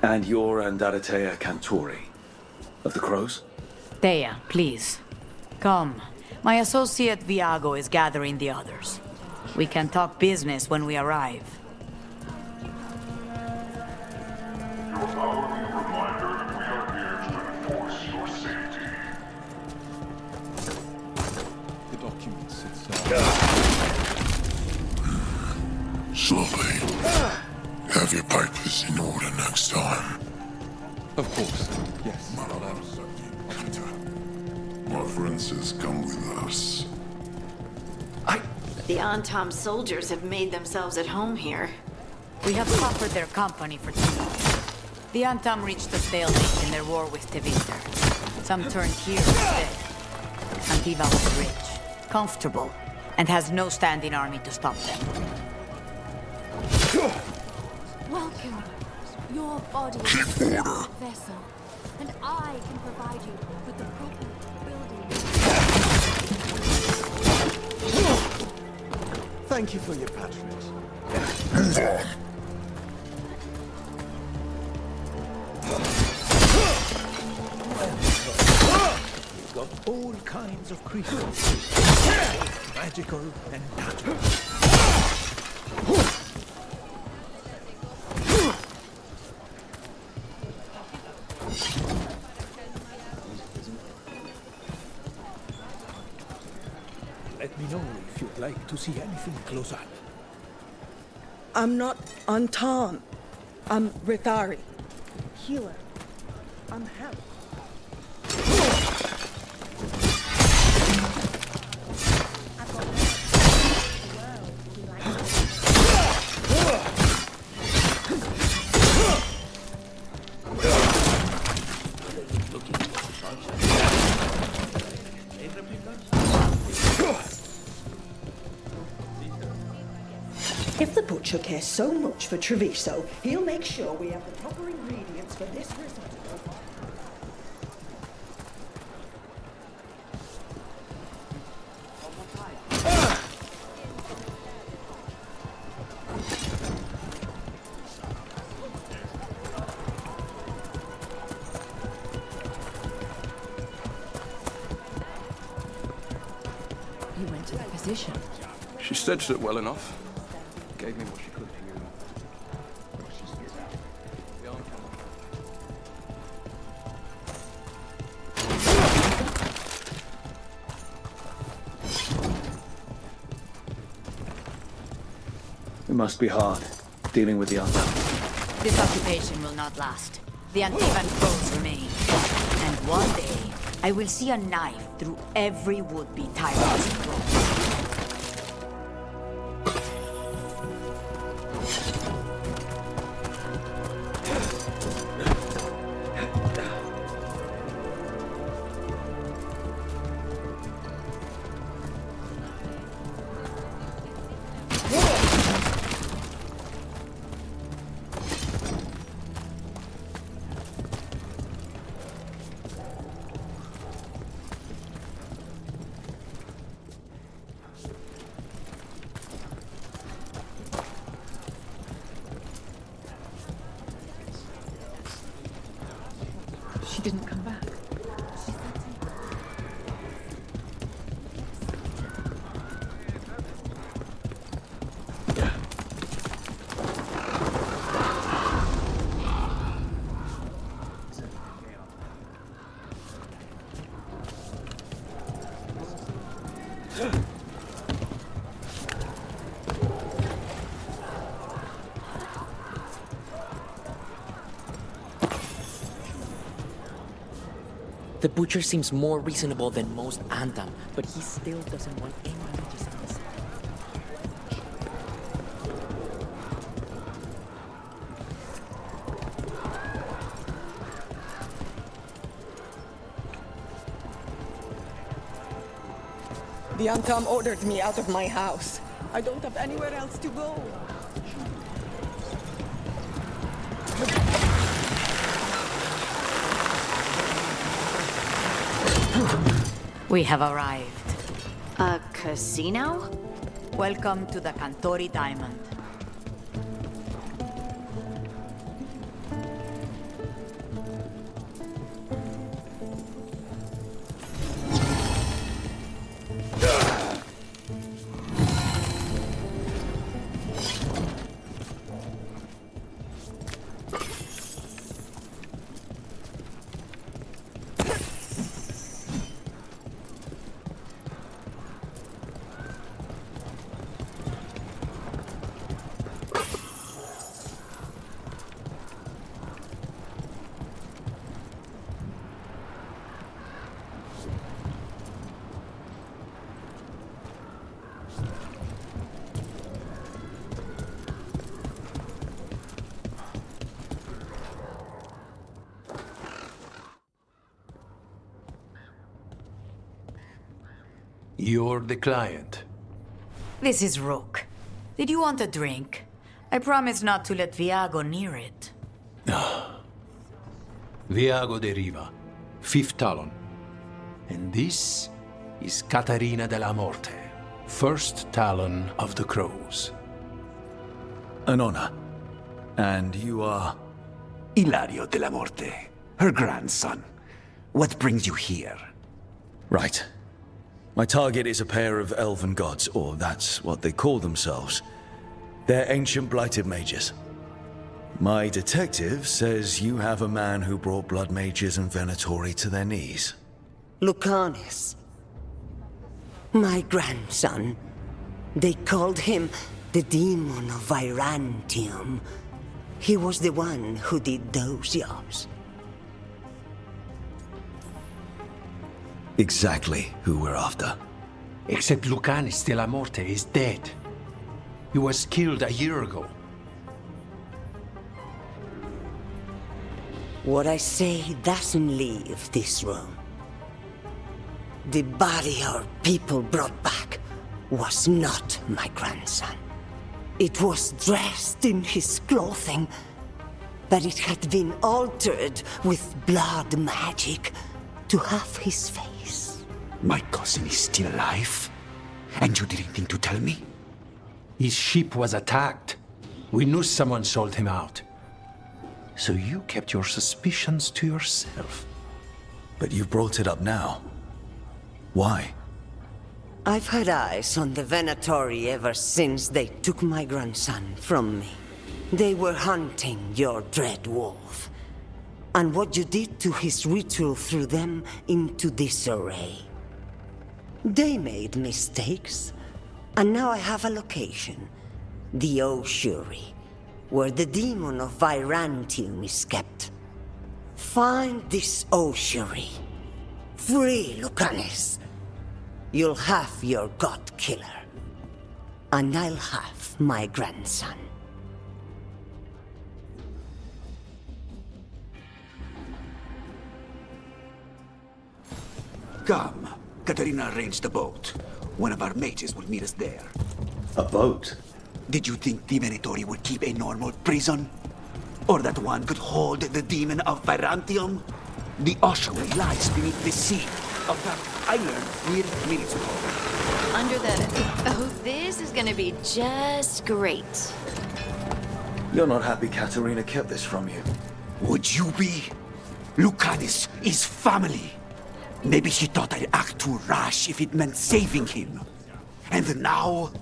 And you're Andaratea Cantori, of the Crows? Thea, please. Come. My associate Viago is gathering the others. We can talk business when we arrive. Your hourly reminder that we are here to enforce your safety. The documents itself. Slowly. Have your papers in order next time. Of course. Yes. My friend says come with us. The Antam soldiers have made themselves at home here. We have suffered their company for too long. The Antam reached a stalemate in their war with Tevinter. Some turned here instead. Antiva was rich, comfortable, and has no standing army to stop them. Welcome. Your body is a vessel, and I can provide you with the proper building. Thank you for your patronage. Move on. We've got all kinds of creatures, magical and natural. Let me know if you'd like to see anything close up. I'm not Antam. I'm Rithari. Healer. I'm help. If the butcher cares so much for Treviso, he'll make sure we have the proper ingredients for this risotto. You went to the physician. She stitched it well enough. Gave me what she could. It must be hard, dealing with the Antam. This occupation will not last. The Antivan foes remain. And one day, I will see a knife through every would-be tyrant's throat. She didn't come back. The butcher seems more reasonable than most Antam, but he still doesn't want anyone to see this. The Antam ordered me out of my house. I don't have anywhere else to go. We have arrived. A casino? Welcome to the Cantori Diamond. You're the client. This is Rook. Did you want a drink? I promise not to let Viago near it. Viago de Riva, 5th Talon. And this is Catarina de la Morte, 1st Talon of the Crows. An honor. And you are? Ilario de la Morte, her grandson. What brings you here? Right. My target is a pair of elven gods, or that's what they call themselves. They're ancient blighted mages. My detective says you have a man who brought blood mages and Venatori to their knees. Lucanus. My grandson. They called him the Demon of Virantium. He was the one who did those jobs. Exactly who we're after. Except Lucanus de la Morte is dead. He was killed a year ago. What I say doesn't leave this room. The body our people brought back was not my grandson. It was dressed in his clothing, but it had been altered with blood magic to have his face. My cousin is still alive? And you didn't think to tell me? His ship was attacked. We knew someone sold him out. So you kept your suspicions to yourself. But you brought it up now. Why? I've had eyes on the Venatori ever since they took my grandson from me. They were hunting your dread wolf. And what you did to his ritual threw them into disarray. They made mistakes, and now I have a location. The ossuary, where the demon of Virantium is kept. Find this ossuary. Free Lucanus. You'll have your god killer. And I'll have my grandson. Come. Katarina arranged a boat. One of our mages will meet us there. A boat? Did you think the Venatori would keep a normal prison? Or that one could hold the demon of Virantium? The ossuary lies beneath the sea of that island near minutes ago. Under the... Oh, this is gonna be just great. You're not happy Katarina kept this from you. Would you be? Lucanus is family. Maybe she thought I'd act too rash if it meant saving him. And now,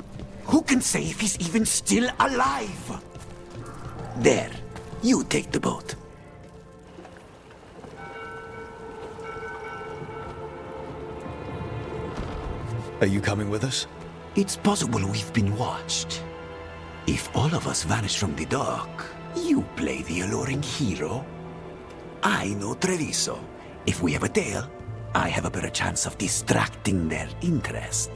who can say if he's even still alive? There, you take the boat. Are you coming with us? It's possible we've been watched. If all of us vanish from the dock, you play the alluring hero. I know Treviso. If we have a tail, I have a better chance of distracting their interest.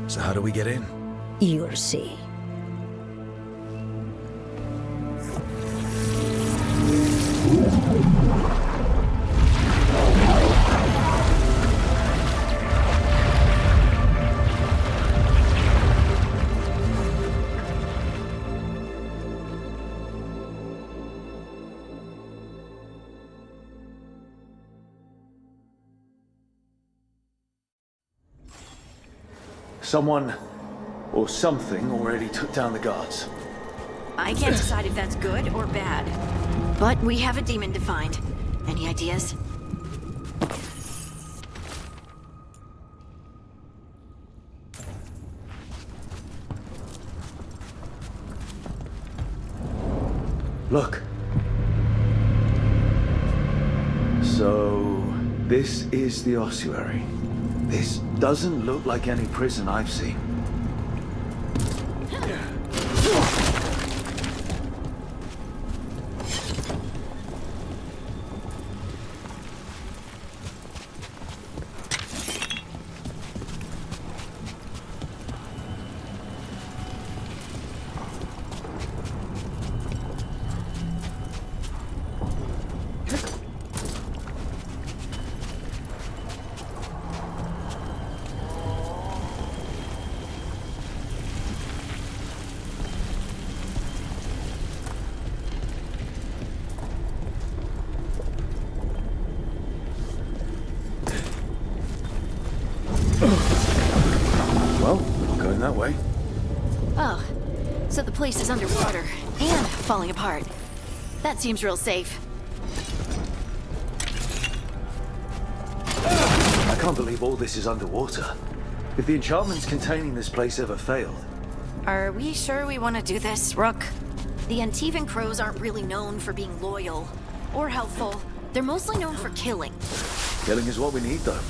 So how do we get in? You'll see. Someone or something already took down the guards. I can't decide if that's good or bad. But we have a demon to find. Any ideas? Look. So, this is the ossuary. This doesn't look like any prison I've seen. Well, going that way. Oh, so the place is underwater and falling apart. That seems real safe. I can't believe all this is underwater. If the enchantments containing this place ever failed. Are we sure we want to do this, Rook? The Antivan Crows aren't really known for being loyal or helpful. They're mostly known for killing. Killing is what we need, though.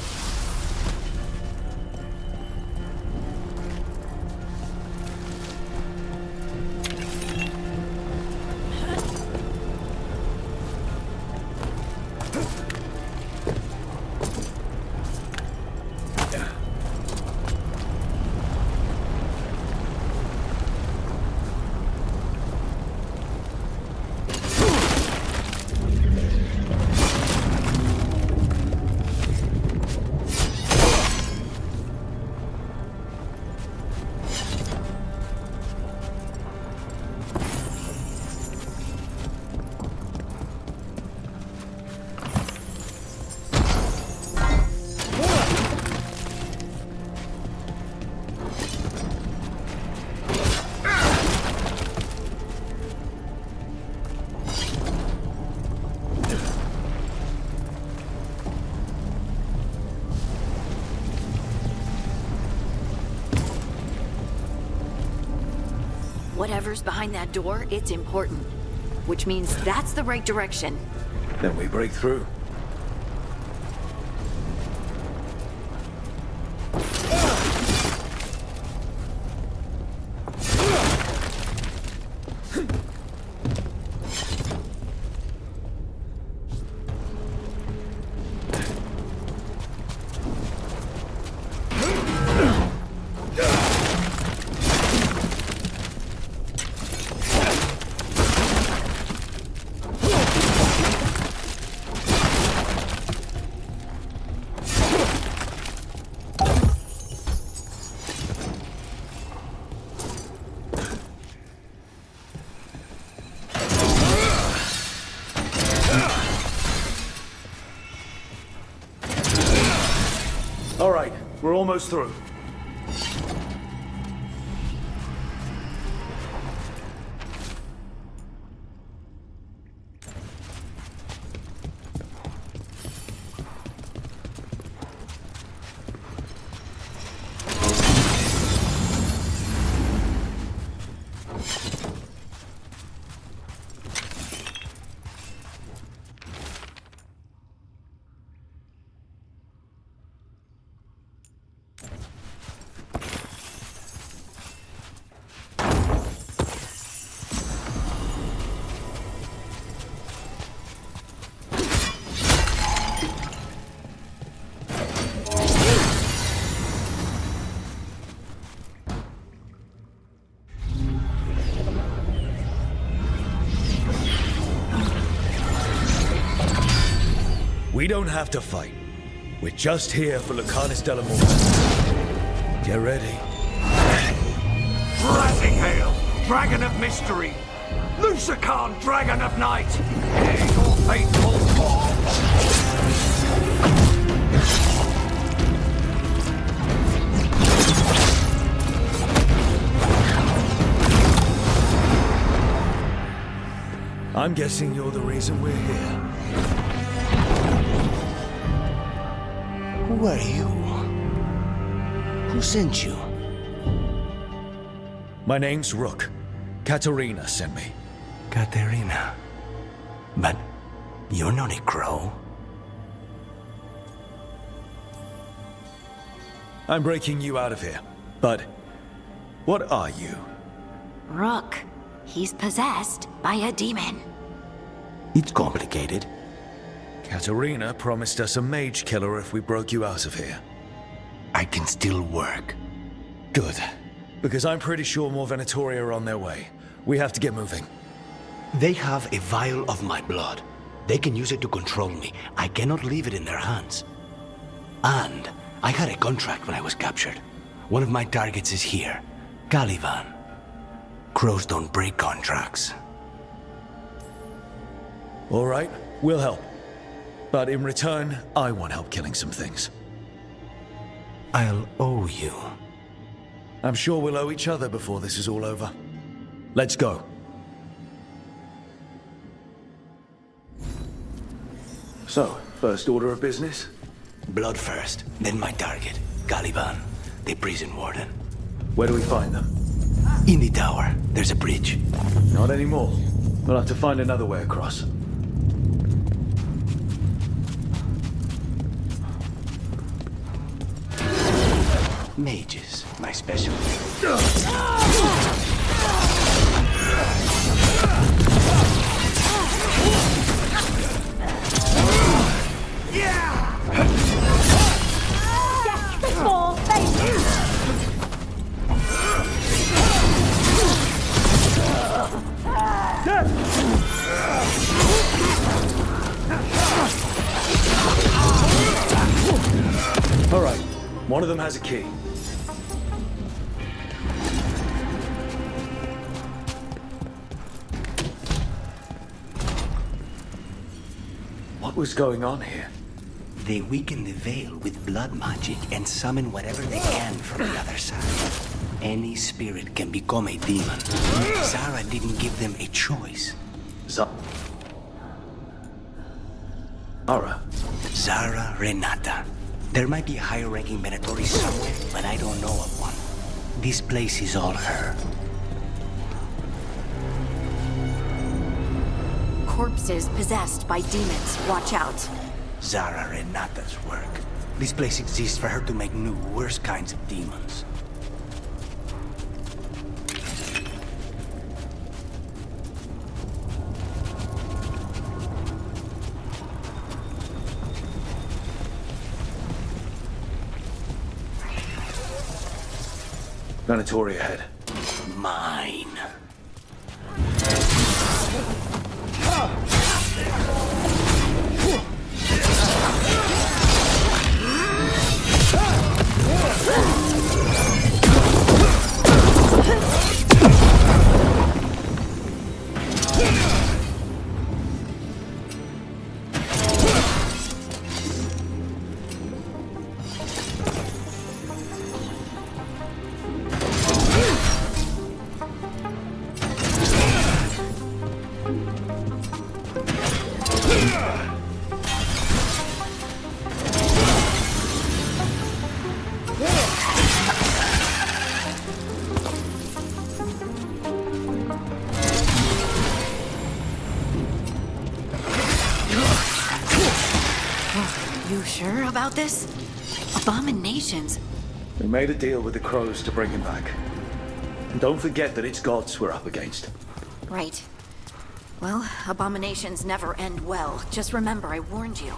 Whatever's behind that door, it's important. Which means that's the right direction. Then we break through. All right, we're almost through. We don't have to fight. We're just here for Lucanus de la Morte. Get ready. Rising Hail, Dragon of Mystery! Lucican, Dragon of Night! Hear your faithful call! I'm guessing you're the reason we're here. Who are you? Who sent you? My name's Rook. Katerina sent me. Katerina. But you're not a crow. I'm breaking you out of here. But what are you? Rook. He's possessed by a demon. It's complicated. Katarina promised us a mage killer if we broke you out of here. I can still work. Good. Because I'm pretty sure more Venatori are on their way. We have to get moving. They have a vial of my blood. They can use it to control me. I cannot leave it in their hands. And I had a contract when I was captured. One of my targets is here. Caliban. Crows don't break contracts. All right, we'll help. But in return, I want help killing some things. I'll owe you. I'm sure we'll owe each other before this is all over. Let's go. So, first order of business? Blood first, then my target. Caliban, the prison warden. Where do we find them? In the tower. There's a bridge. Not anymore. We'll have to find another way across. Mages, my specialty. All right, one of them has a key. What was going on here? They weaken the veil with blood magic and summon whatever they can from the other side. Any spirit can become a demon. Zara didn't give them a choice. Zara? Zara Renata. There might be a higher-ranking Venatori somewhere, but I don't know of one. This place is all her. Corpses possessed by demons. Watch out. Zara Renata's work. This place exists for her to make new, worse kinds of demons. Venatori ahead. Mine. You sure about this? Abominations. We made a deal with the crows to bring him back. And don't forget that it's gods we're up against. Right. Well, abominations never end well. Just remember I warned you.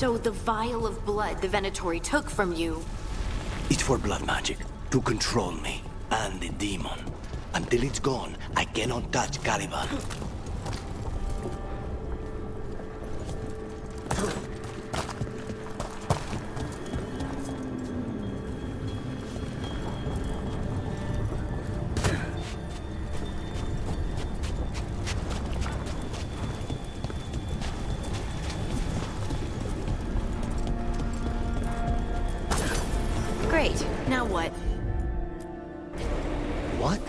So the vial of blood the Venatori took from you... It's for blood magic, to control me, and the demon. Until it's gone, I cannot touch Caliban. Great. Now what? What?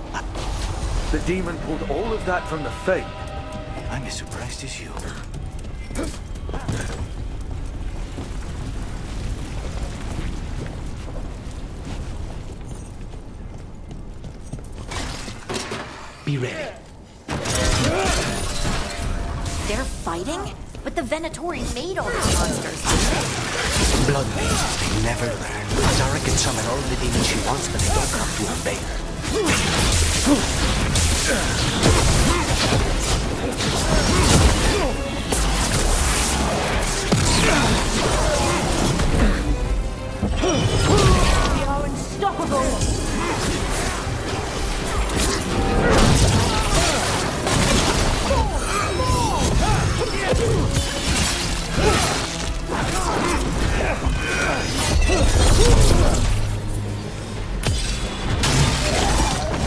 The demon pulled all of that from the Fae. I'm as surprised as you. Be ready. They're fighting? But the Venatori made all these monsters, didn't they? Blood mages, they never learn. Azara can summon all the demons she wants, but they don't come to obey her. We are unstoppable!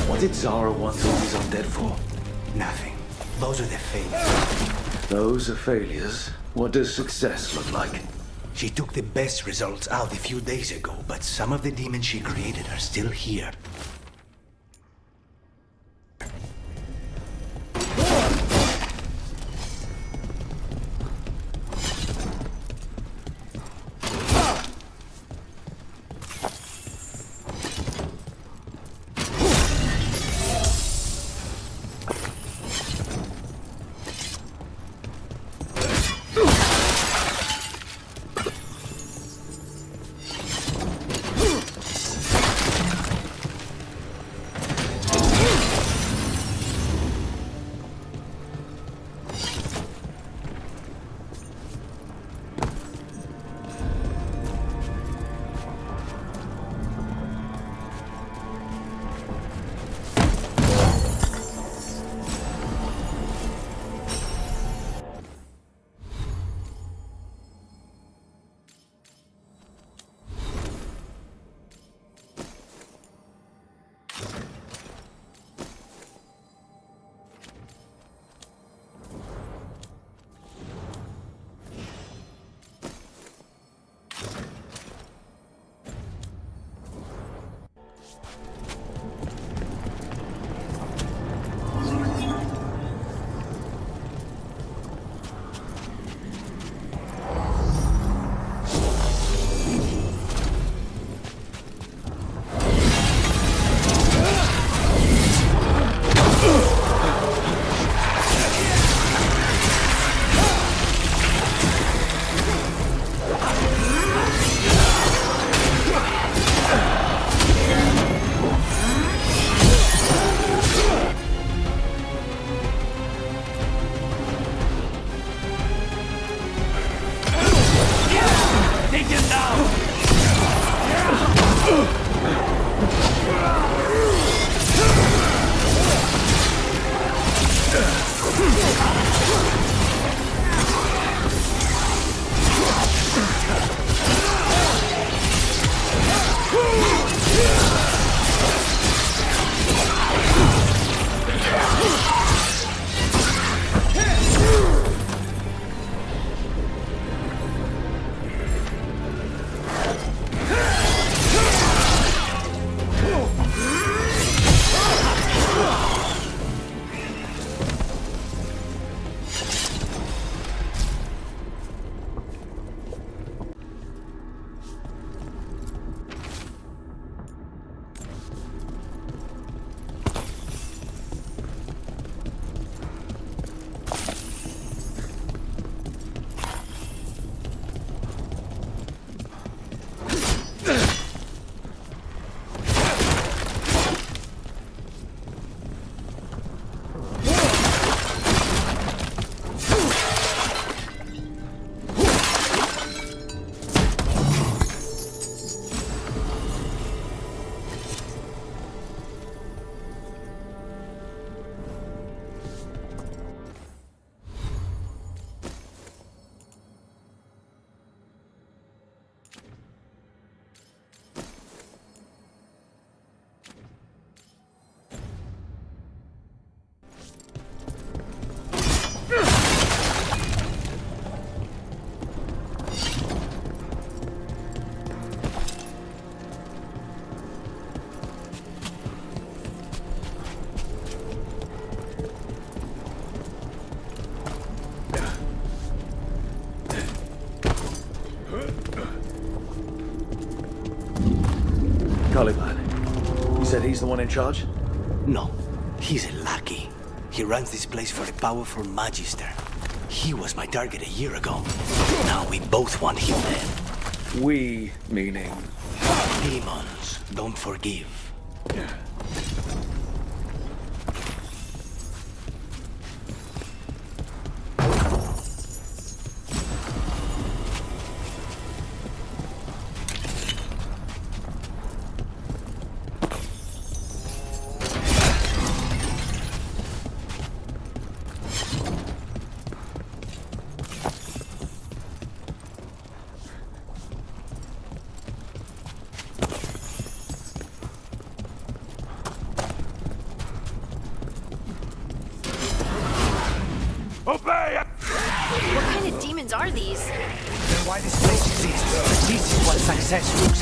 What did Zara want all these undead for? Nothing. Those are the failures. Those are failures. What does success look like? She took the best results out a few days ago, but some of the demons she created are still here. Caliban. You said he's the one in charge? No, he's a lackey. He runs this place for a powerful magister. He was my target a year ago. Now we both want him dead. We, meaning? Demons don't forgive. What kind of demons are these? Then why this place exists? This is what success looks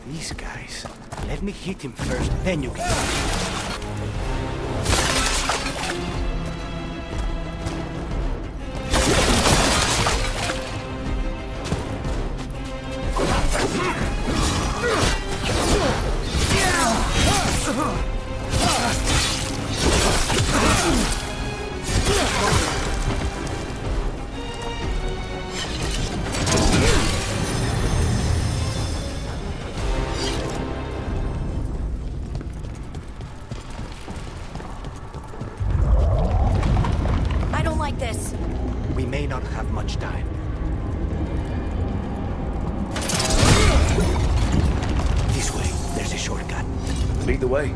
These guys. Let me hit him first, then you can. We may not have much time. shortcut. Lead the way.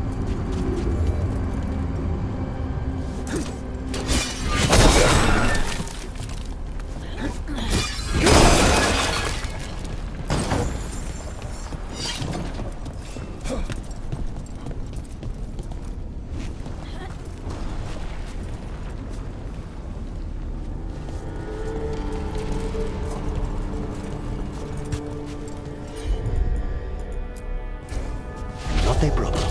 Not a problem.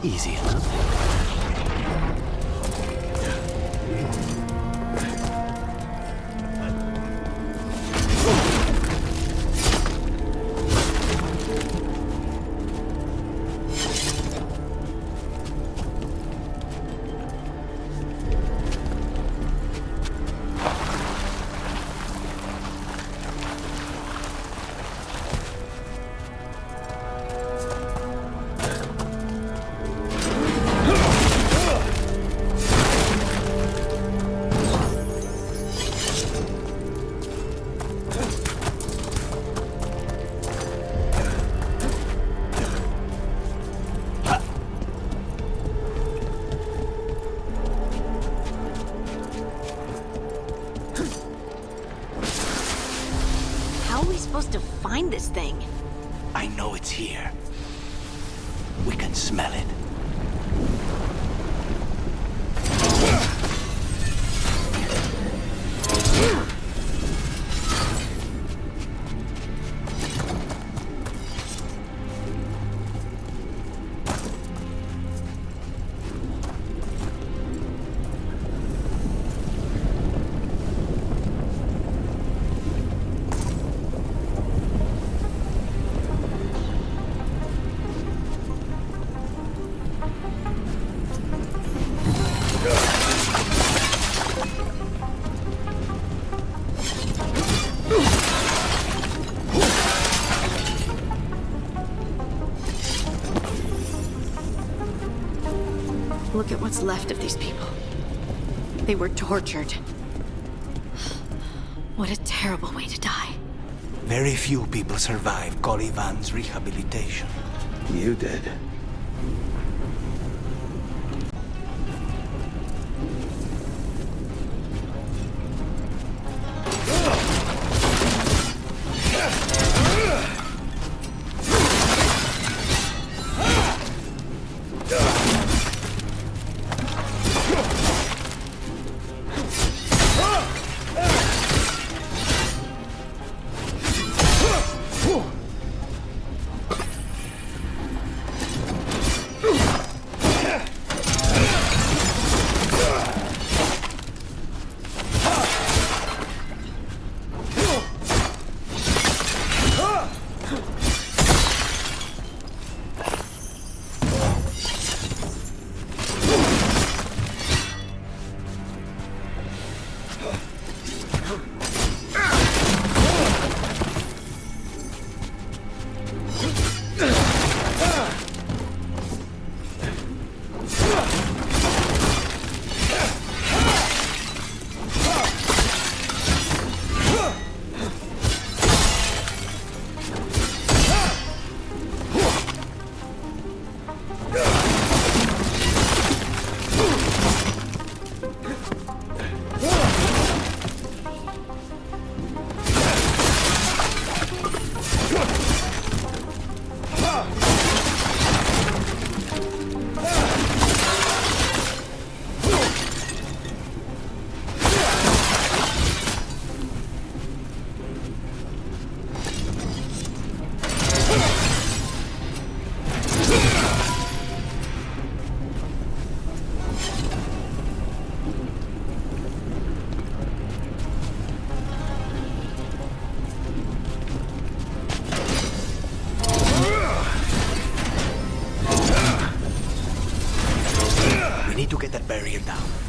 Easy enough. To find this thing? I know it's here. We can smell it. Look at what's left of these people. They were tortured. What a terrible way to die. Very few people survive Colivan's rehabilitation. You did.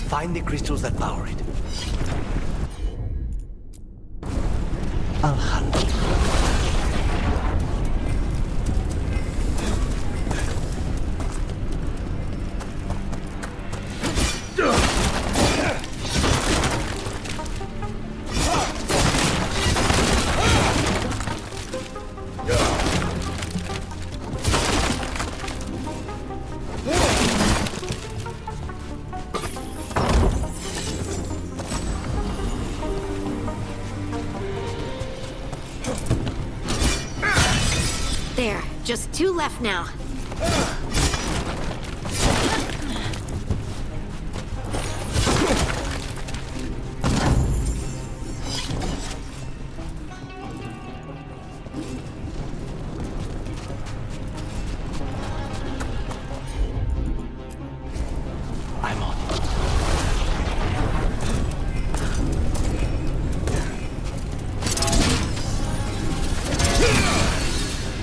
Find the crystals that power it. I'll handle it. 2 left now.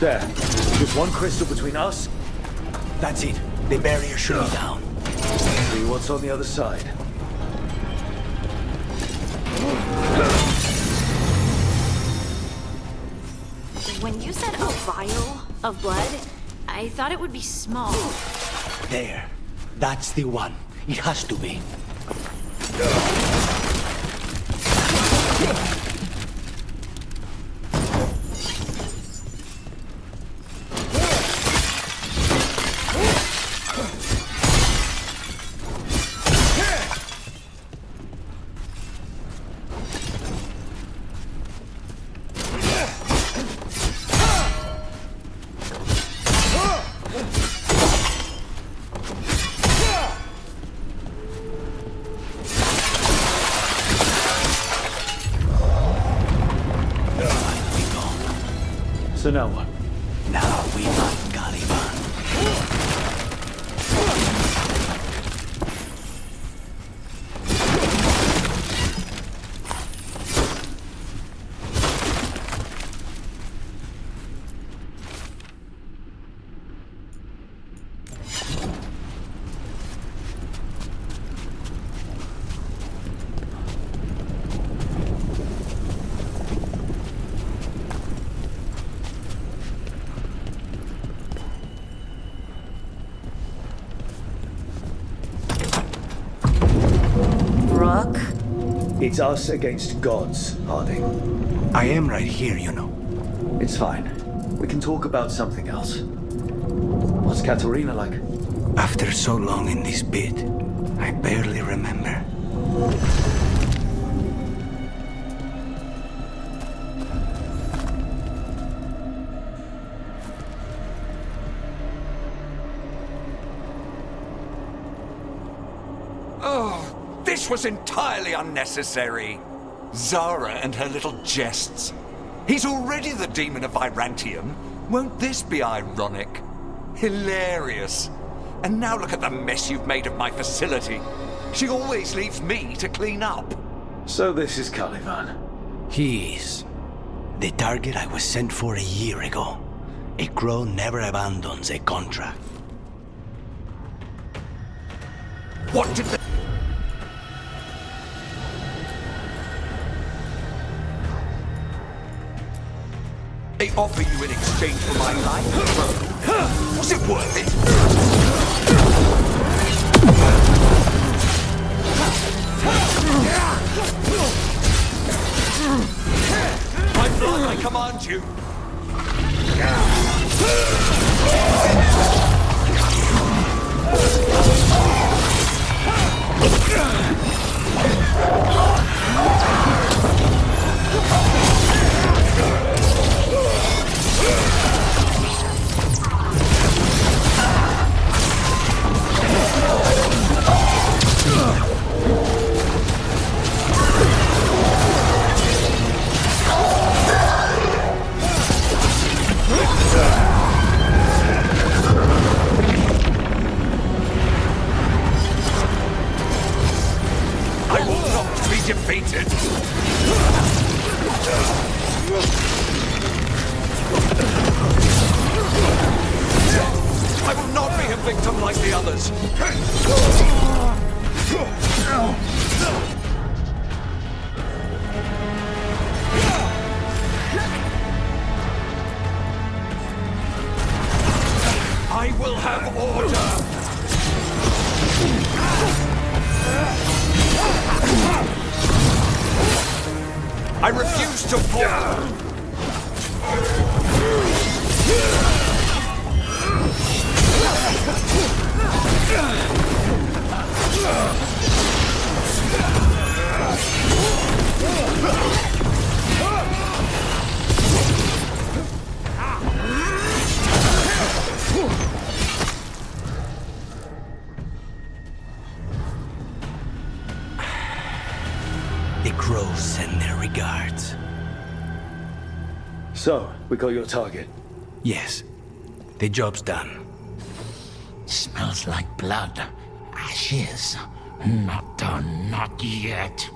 There. Just one crystal between us. That's it. The barrier should be down. See what's on the other side. When you said a vial of blood, I thought it would be small. There. That's the one. It has to be. So now what? Now we find Caliban. It's us against gods, Harding. I am right here, you know. It's fine. We can talk about something else. What's Katarina like? After so long in this pit, I barely remember. This was entirely unnecessary. Zara and her little jests. He's already the demon of Virantium. Won't this be ironic? Hilarious. And now look at the mess you've made of my facility. She always leaves me to clean up. So this is Caliban. He is. The target I was sent for a year ago. A crow never abandons a contract. What did the... They offer you in exchange for my life? Was it worth it? My blood, I command you. Defeated. I will not be a victim like the others. I will have order. I refuse to fall! crows send their regards. So, we got your target. Yes. The job's done. Smells like blood. Ashes. Not done, not yet.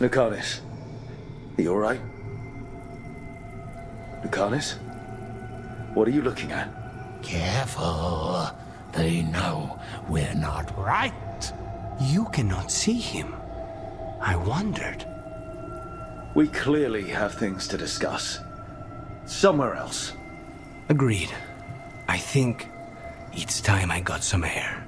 Lucanus, are you alright? Lucanus? What are you looking at? Careful. They know we're not right. You cannot see him. I wondered. We clearly have things to discuss. Somewhere else. Agreed. I think it's time I got some air.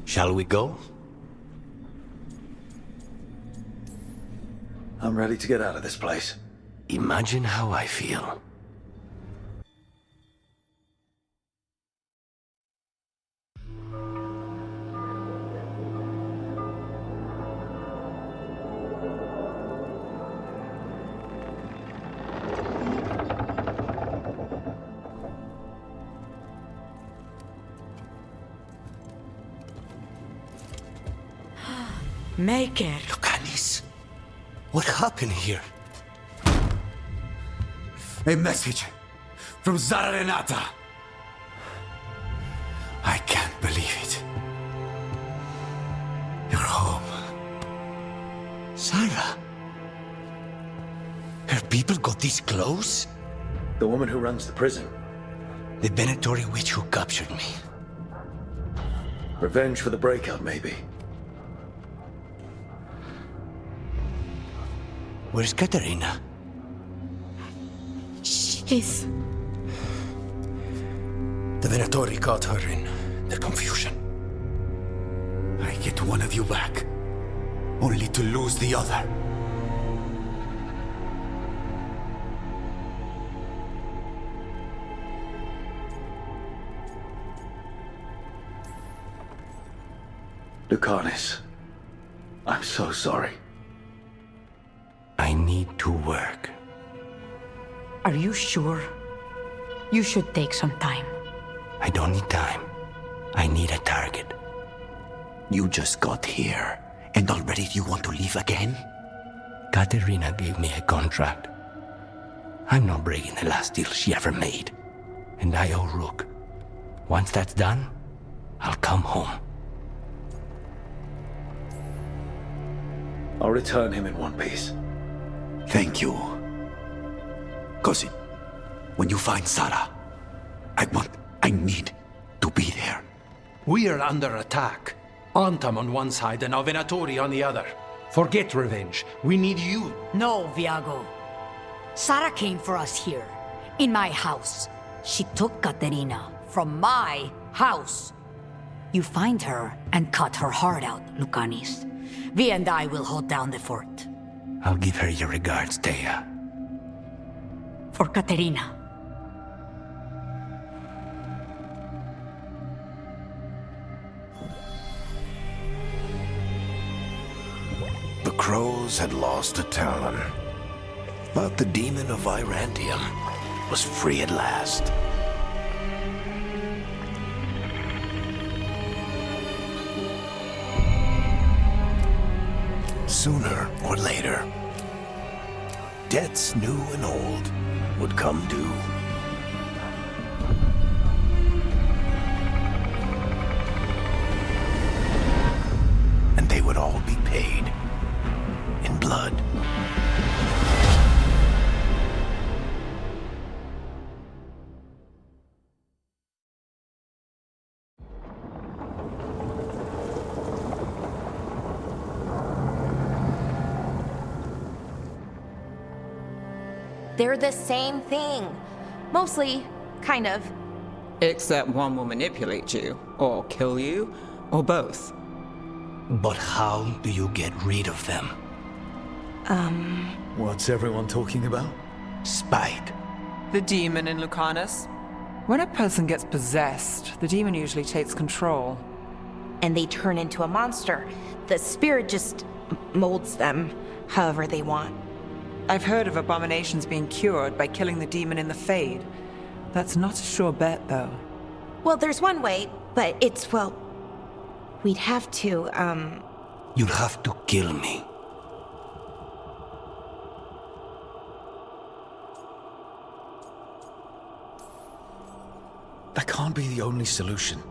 Shall we go? I'm ready to get out of this place. Imagine how I feel. Maker. Lucanus, what happened here? A message from Zara Renata. I can't believe it. You're home. Sarah? Her people got this close? The woman who runs the prison. The Venatori witch who captured me. Revenge for the breakout, maybe. Where's Katarina? She's... The Venatori caught her in The confusion. I get one of you back, only to lose the other. Lucanus, I'm so sorry. I need to work. Are you sure? You should take some time. I don't need time. I need a target. You just got here, and already you want to leave again? Katerina gave me a contract. I'm not breaking the last deal she ever made. And I owe Rook. Once that's done, I'll come home. I'll return him in one piece. Thank you. Cousin, when you find Sarah, I need to be there. We are under attack. Antam on one side and Venatori on the other. Forget revenge. We need you. No, Viago. Sarah came for us here, in my house. She took Katerina from my house. You find her and cut her heart out, Lucanis. Vi and I will hold down the fort. I'll give her your regards, Thea. For Katerina. The crows had lost a talon, but the demon of Irantium was free at last. Sooner or later, debts new and old would come due. And they would all be paid in blood. They're the same thing. Mostly, kind of. Except one will manipulate you, or kill you, or both. But how do you get rid of them? What's everyone talking about? Spite. The demon in Lucanus. When a person gets possessed, the demon usually takes control. And they turn into a monster. The spirit just molds them however they want. I've heard of abominations being cured by killing the demon in the Fade. That's not a sure bet, though. Well, there's one way, but it's, well... We'd have to, You'd have to kill me. That can't be the only solution.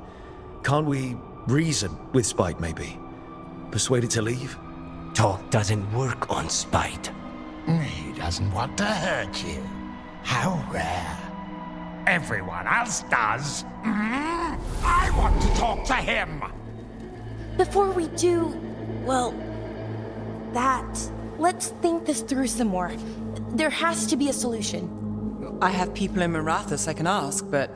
Can't we reason with Spite, maybe? Persuade it to leave? Talk doesn't work on Spite. He doesn't want to hurt you. How rare. Everyone else does. I want to talk to him. Before we do, well, let's think this through some more. There has to be a solution. I have people in Marathas I can ask, but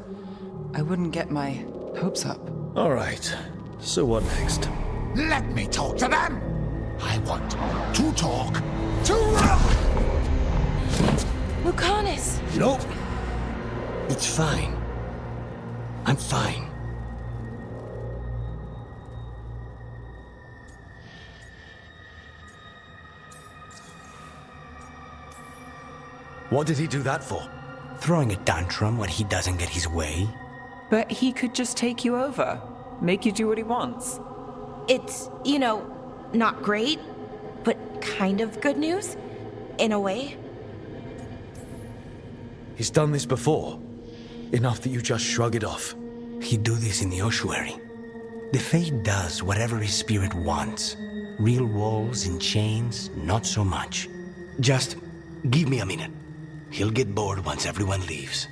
I wouldn't get my hopes up. All right. So what next? Let me talk to them. I want to talk to Lucanus! Nope. It's fine. I'm fine. What did he do that for? Throwing a tantrum when he doesn't get his way. But he could just take you over. Make you do what he wants. It's, not great, but kind of good news, in a way. He's done this before. Enough that you just shrug it off. He'd do this in the ossuary. The Fate does whatever his spirit wants. Real walls and chains, not so much. Just give me a minute. He'll get bored once everyone leaves.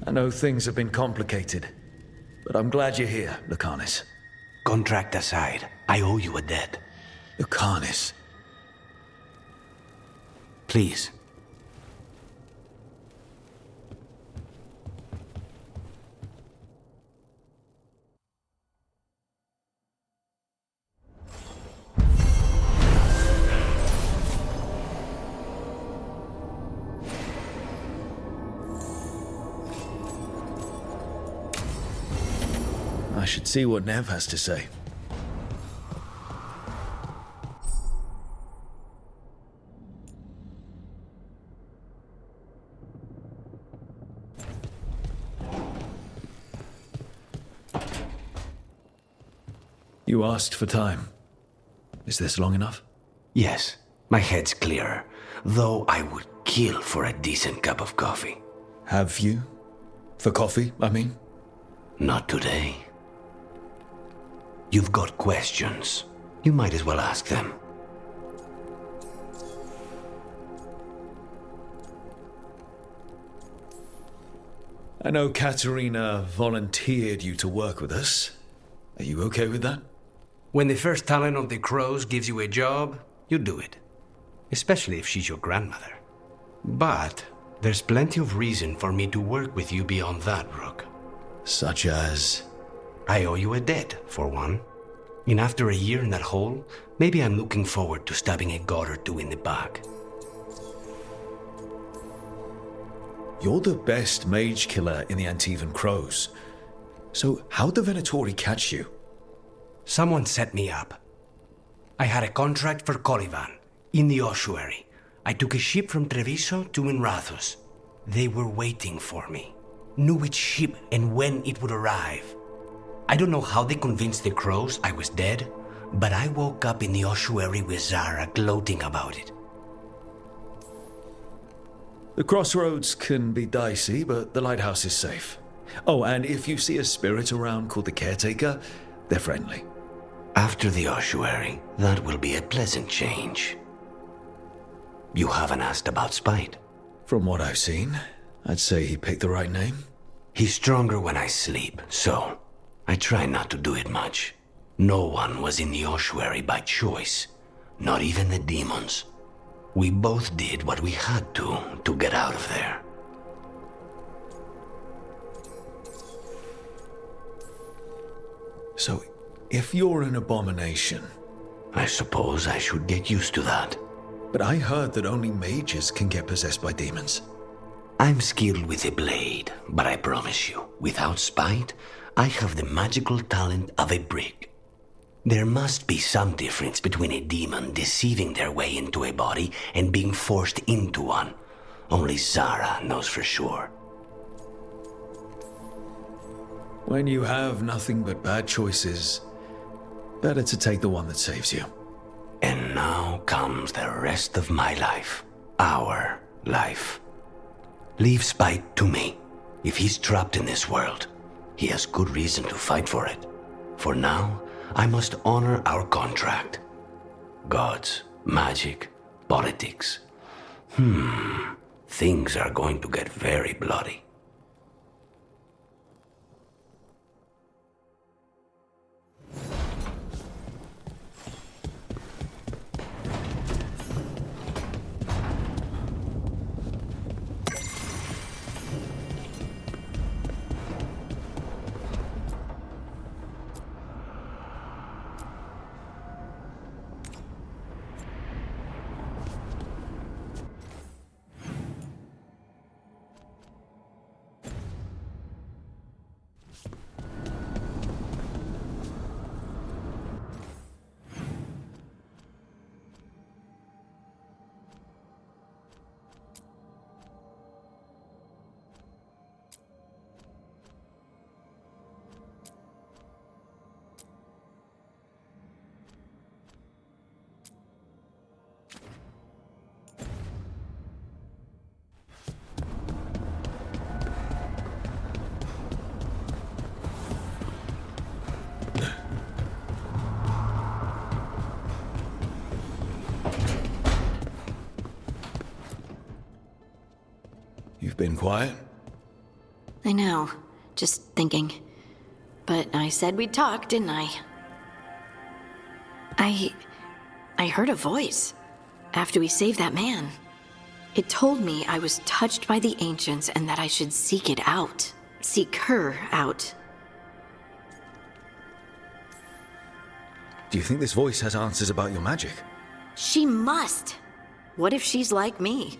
I know things have been complicated, but I'm glad you're here, Lucanus. Contract aside, I owe you a debt. Lucanus. Please. should see what Nev has to say. You asked for time. Is this long enough? Yes, my head's clearer, though I would kill for a decent cup of coffee. Have you? For coffee, I mean? Not today. You've got questions. You might as well ask them. I know Katerina volunteered you to work with us. Are you okay with that? When the first talent of the Crows gives you a job, you do it. Especially if she's your grandmother. But there's plenty of reason for me to work with you beyond that, Rook. Such as? I owe you a debt, for one. And after a year in that hole, maybe I'm looking forward to stabbing a god or two in the back. You're the best mage killer in the Antivan Crows. So how'd the Venatori catch you? Someone set me up. I had a contract for Colivan, in the ossuary. I took a ship from Treviso to Minrathus. They were waiting for me. Knew which ship and when it would arrive. I don't know how they convinced the Crows I was dead, but I woke up in the ossuary with Zara gloating about it. The crossroads can be dicey, but the lighthouse is safe. Oh, and if you see a spirit around called the Caretaker, they're friendly. After the ossuary, that will be a pleasant change. You haven't asked about Spite. From what I've seen, I'd say he picked the right name. He's stronger when I sleep, so I try not to do it much. No one was in the ossuary by choice, not even the demons. We both did what we had to get out of there. So, if you're an abomination... I suppose I should get used to that. But I heard that only mages can get possessed by demons. I'm skilled with a blade, but I promise you, without Spite, I have the magical talent of a brick. There must be some difference between a demon deceiving their way into a body and being forced into one. Only Zara knows for sure. When you have nothing but bad choices, better to take the one that saves you. And now comes the rest of my life. Our life. Leave Spite to me. If he's trapped in this world, he has good reason to fight for it. For now, I must honor our contract. Gods, magic, politics. Things are going to get very bloody. You've been quiet? I know. Just thinking. But I said we'd talk, didn't I? I heard a voice after we saved that man. It told me I was touched by the ancients and that I should seek it out. Seek her out. Do you think this voice has answers about your magic? She must! What if she's like me?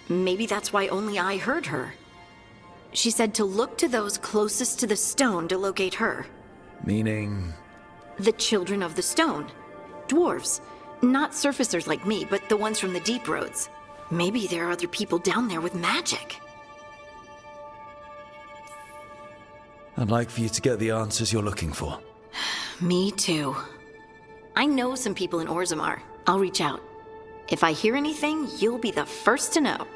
Maybe that's why only I heard her. She said to look to those closest to the stone to locate her. Meaning? The Children of the Stone. Dwarves. Not surfacers like me, but the ones from the deep roads. Maybe there are other people down there with magic. I'd like for you to get the answers you're looking for. Me too. I know some people in Orzammar. I'll reach out. If I hear anything, you'll be the first to know.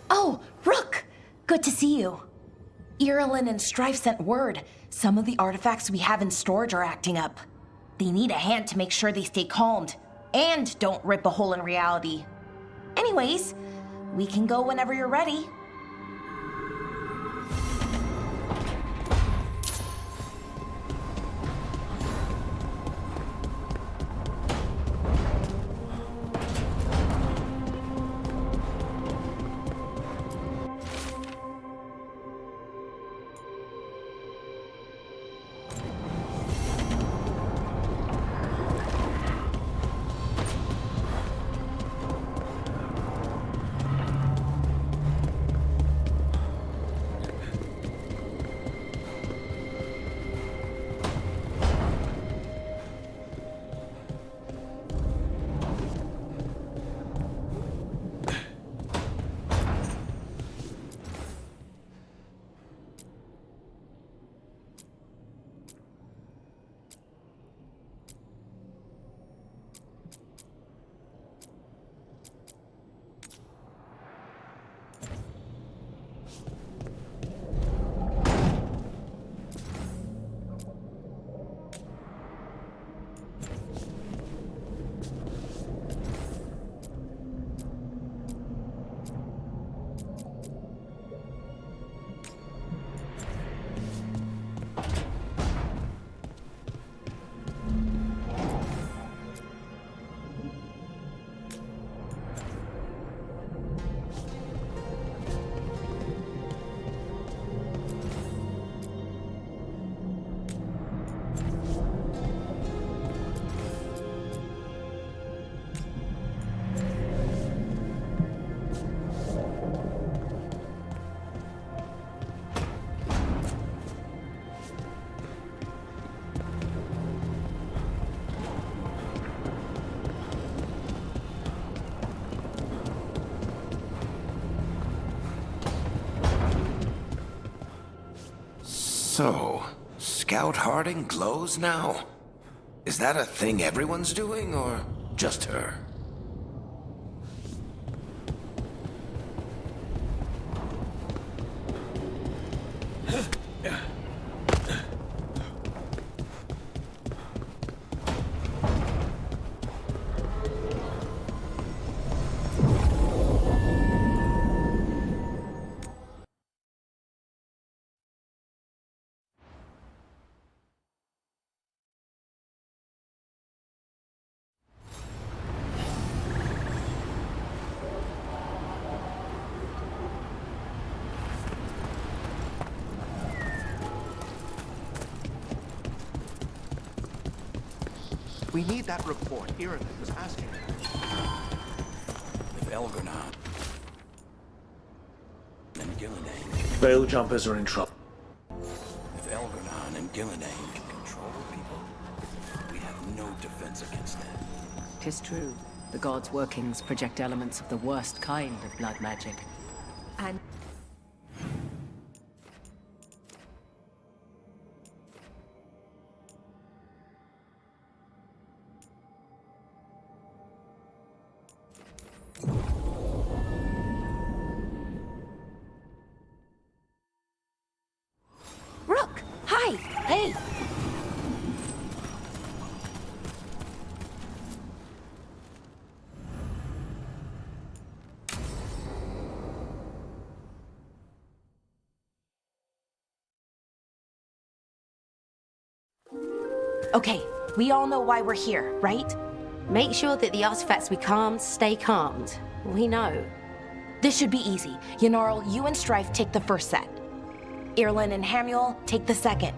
Oh, Rook! Good to see you. Irilyn and Strife sent word. Some of the artifacts we have in storage are acting up. They need a hand to make sure they stay calmed, and don't rip a hole in reality. Anyways, we can go whenever you're ready. So, Scout Harding glows now? Is that a thing everyone's doing, or just her? We need that report Irilyn was asking. If Elgornar and Gillinan... Veil jumpers are in trouble. If Elgornar and Gillinan can control people, we have no defense against them. 'Tis true. The gods' workings project elements of the worst kind of blood magic. And Rook! Hi! Hey! Okay, we all know why we're here, right? Make sure that the artifacts we calmed stay calmed. We know. This should be easy. Yanarl, you and Strife take the first set. Irlin and Hamuel take the second.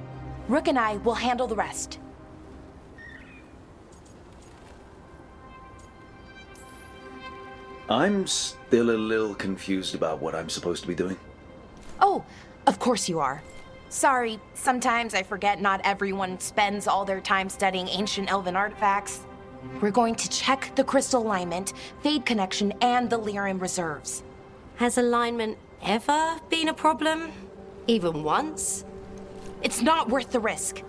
Rook and I will handle the rest. I'm still a little confused about what I'm supposed to be doing. Oh, of course you are. Sorry, sometimes I forget not everyone spends all their time studying ancient elven artifacts. We're going to check the crystal alignment, fade connection, and the Lyran reserves. Has alignment ever been a problem? Even once? It's not worth the risk.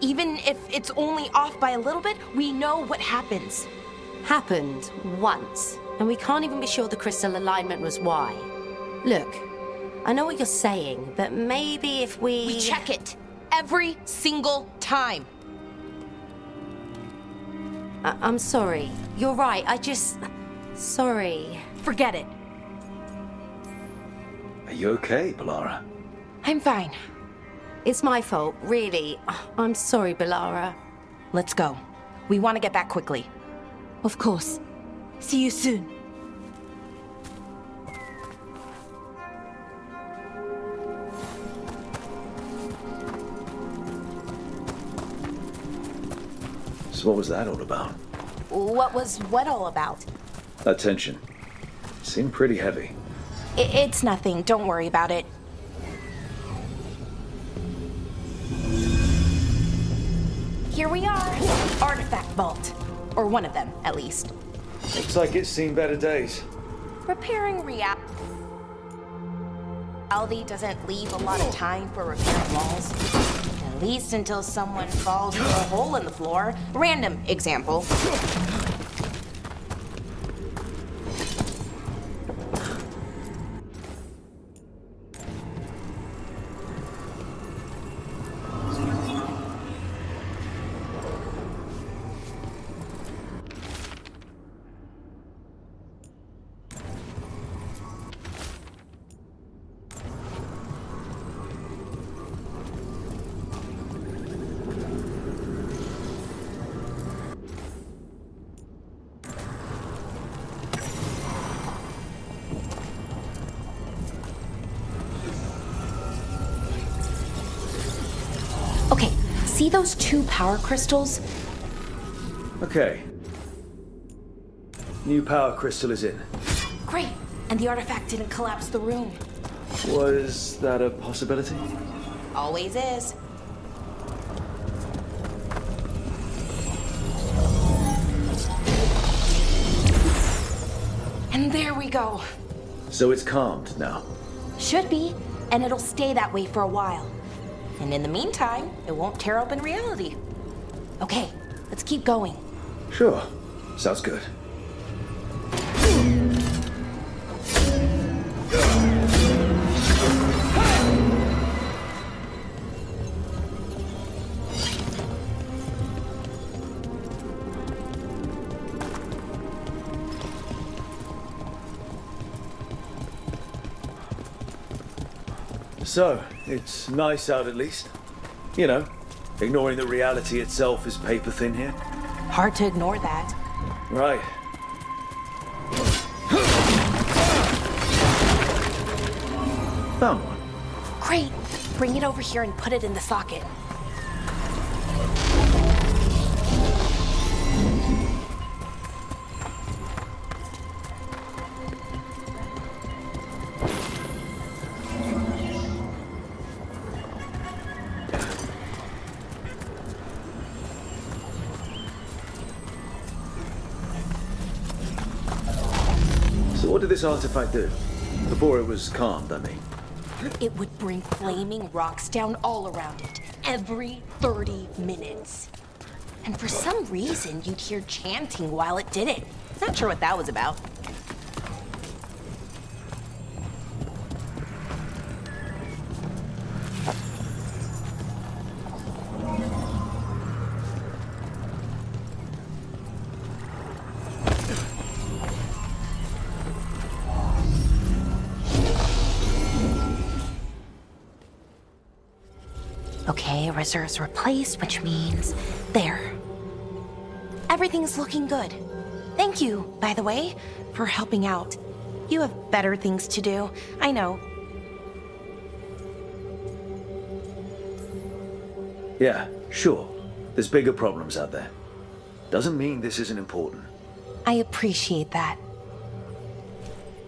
Even if it's only off by a little bit, we know what happens. Happened once, and we can't even be sure the crystal alignment was why. Look, I know what you're saying, but maybe if We check it every single time. I'm sorry. You're right, sorry. Forget it. Are you okay, Balara? I'm fine. It's my fault, really. I'm sorry, Balara. Let's go. We want to get back quickly. Of course. See you soon. So what was that all about? What was what all about? That tension. Seemed pretty heavy. It's nothing. Don't worry about it. Here we are. Artifact vault. Or one of them, at least. Looks like it's seen better days. Repairing reality doesn't leave a lot of time for repairing walls. At least until someone falls through a hole in the floor. Random example. Okay, see those two power crystals? Okay. New power crystal is in. Great, and the artifact didn't collapse the room. Was that a possibility? Always is. And there we go. So it's calmed now. Should be, and it'll stay that way for a while. And in the meantime, it won't tear open reality. Okay, let's keep going. Sure. Sounds good. So, it's nice out at least. You know, ignoring that reality itself is paper thin here. Hard to ignore that. Right. Found one. Great. Bring it over here and put it in the socket. What did this artifact do? Before it was calmed, I mean. It would bring flaming rocks down all around it, every 30 minutes. And for some reason, you'd hear chanting while it did it. Not sure what that was about. Okay, reserves replaced, which means there. Everything's looking good. Thank you, by the way, for helping out. You have better things to do, I know. Yeah, sure. There's bigger problems out there. Doesn't mean this isn't important. I appreciate that.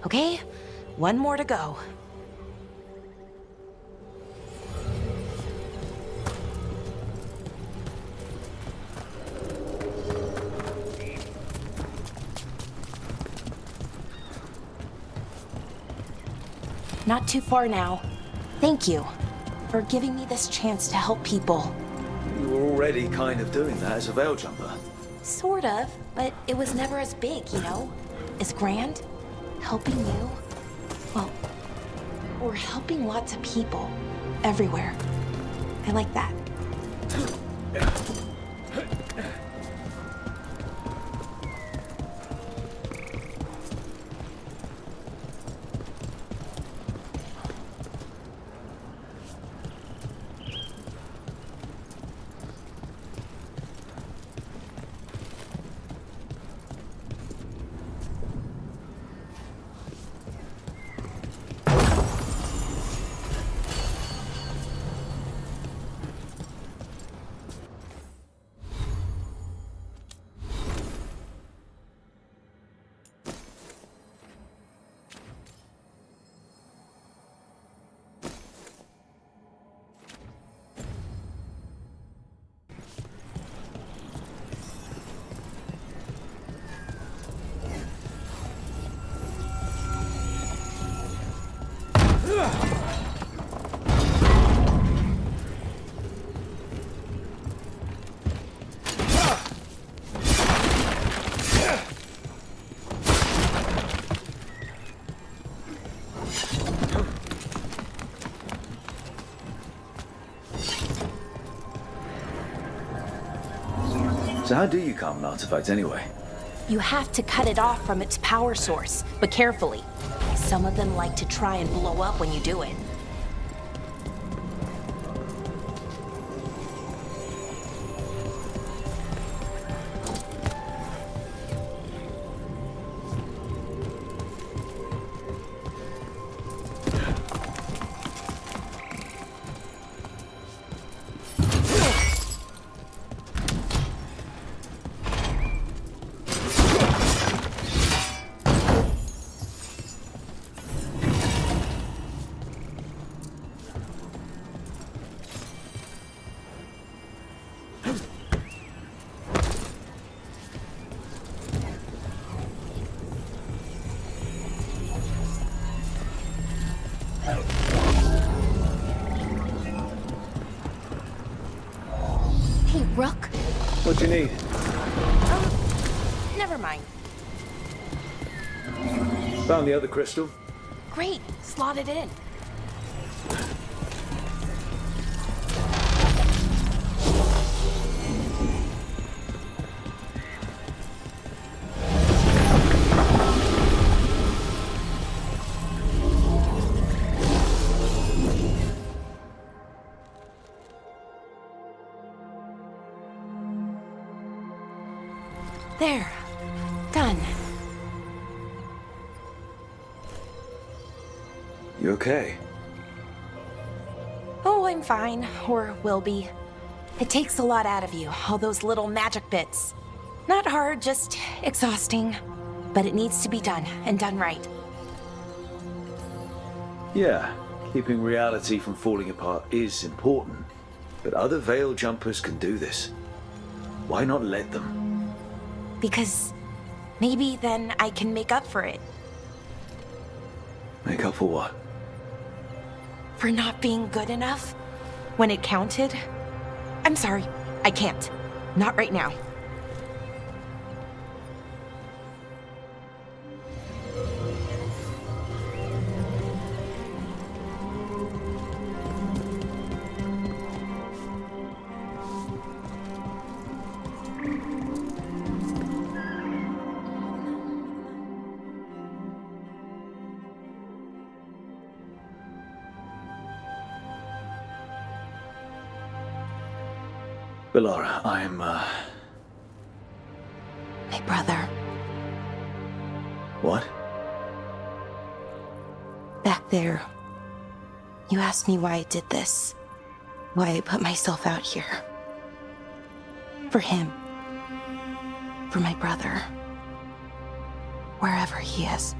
Okay, one more to go. Not too far now. Thank you for giving me this chance to help people. You were already kind of doing that as a veil jumper. Sort of, but it was never as big, you know? As grand. Helping you. Well, we're helping lots of people. Everywhere. I like that. So how do you calm an artifact anyway? You have to cut it off from its power source, but carefully. Some of them like to try and blow up when you do it. Rook? What do you need? Never mind. Found the other crystal. Great, slot it in. There. Done. You okay? Oh, I'm fine. Or will be. It takes a lot out of you, all those little magic bits. Not hard, just exhausting. But it needs to be done, and done right. Yeah, keeping reality from falling apart is important. But other veil jumpers can do this. Why not let them? Because maybe then I can make up for it. Make up for what? For not being good enough when it counted. I'm sorry, I can't. Not right now. Bellara, I'm, brother. What? Back there, you asked me why I did this. Why I put myself out here. For him. For my brother. Wherever he is.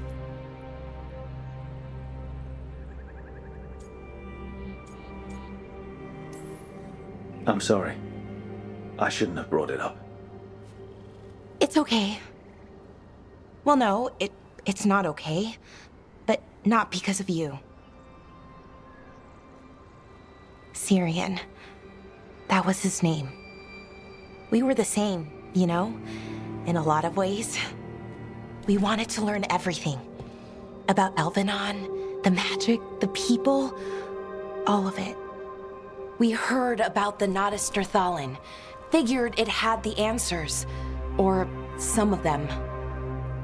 I'm sorry. I shouldn't have brought it up. It's okay. Well, no, it's not okay. But not because of you. Syrian. That was his name. We were the same, you know? In a lot of ways. We wanted to learn everything. About Elvenon, the magic, the people, all of it. We heard about the Nodasterthalin, figured it had the answers, or some of them.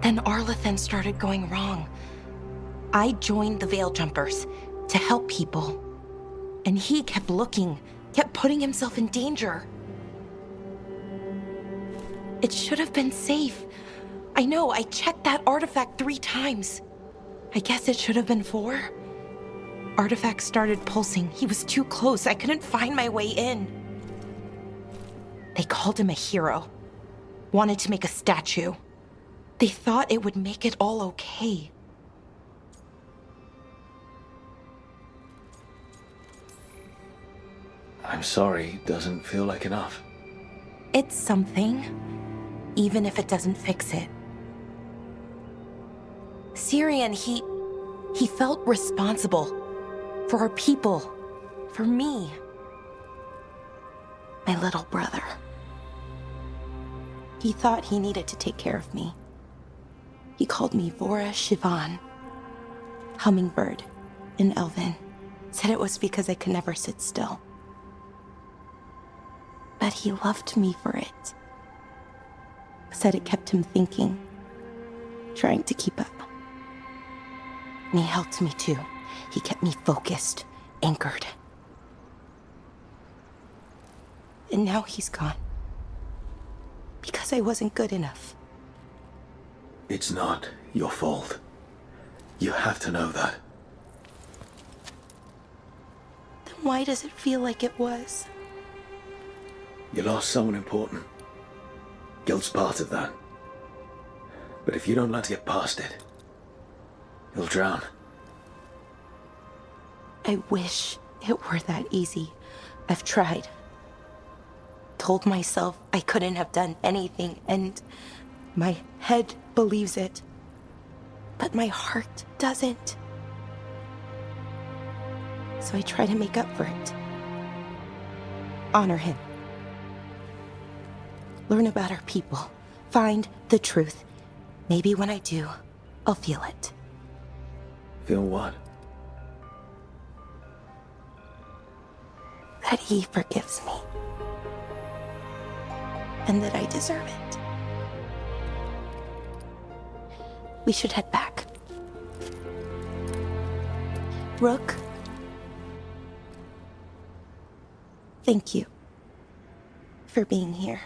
Then Arlathan started going wrong. I joined the Veil Jumpers to help people. And he kept looking, kept putting himself in danger. It should have been safe. I know, I checked that artifact 3 times. I guess it should have been 4. Artifact started pulsing. He was too close. I couldn't find my way in. They called him a hero. Wanted to make a statue. They thought it would make it all okay. I'm sorry, doesn't feel like enough. It's something, even if it doesn't fix it. Syrian, he felt responsible. For our people. For me. My little brother. He thought he needed to take care of me. He called me Vora Shivan. Hummingbird in Elven. Said it was because I could never sit still. But he loved me for it. Said it kept him thinking. Trying to keep up. And he helped me too. He kept me focused, anchored. And now he's gone. Because I wasn't good enough. It's not your fault. You have to know that. Then why does it feel like it was? You lost someone important. Guilt's part of that. But if you don't learn to get past it, you'll drown. I wish it were that easy. I've tried. Told myself I couldn't have done anything, and my head believes it. But my heart doesn't. So I try to make up for it. Honor him. Learn about our people. Find the truth. Maybe when I do, I'll feel it. Feel what? That he forgives me. And that I deserve it. We should head back. Rook. Thank you for being here.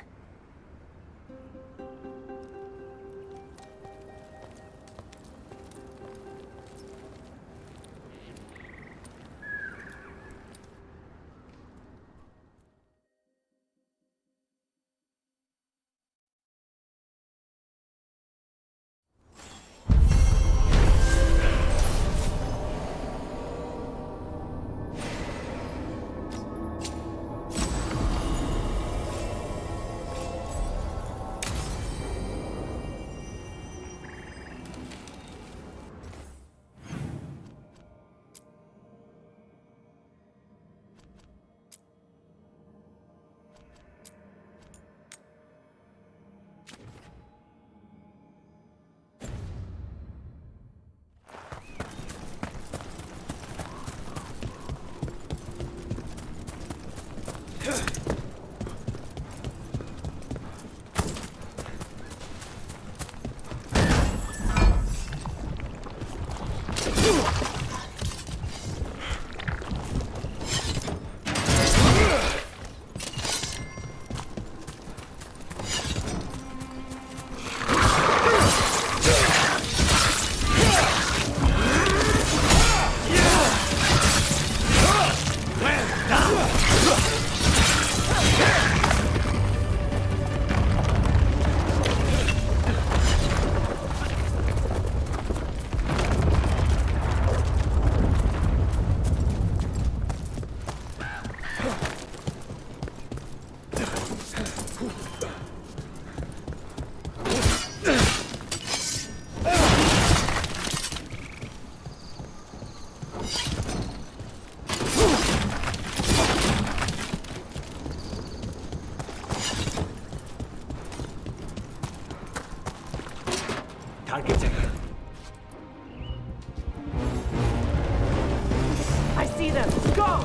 I see them. Go!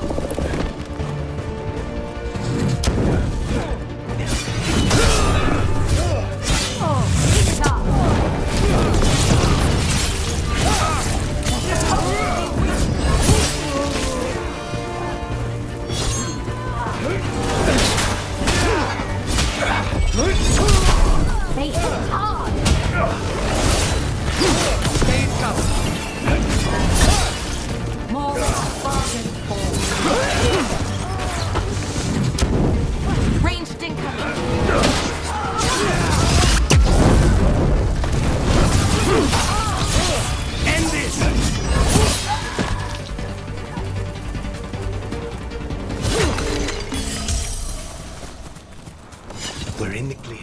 We're in the clear.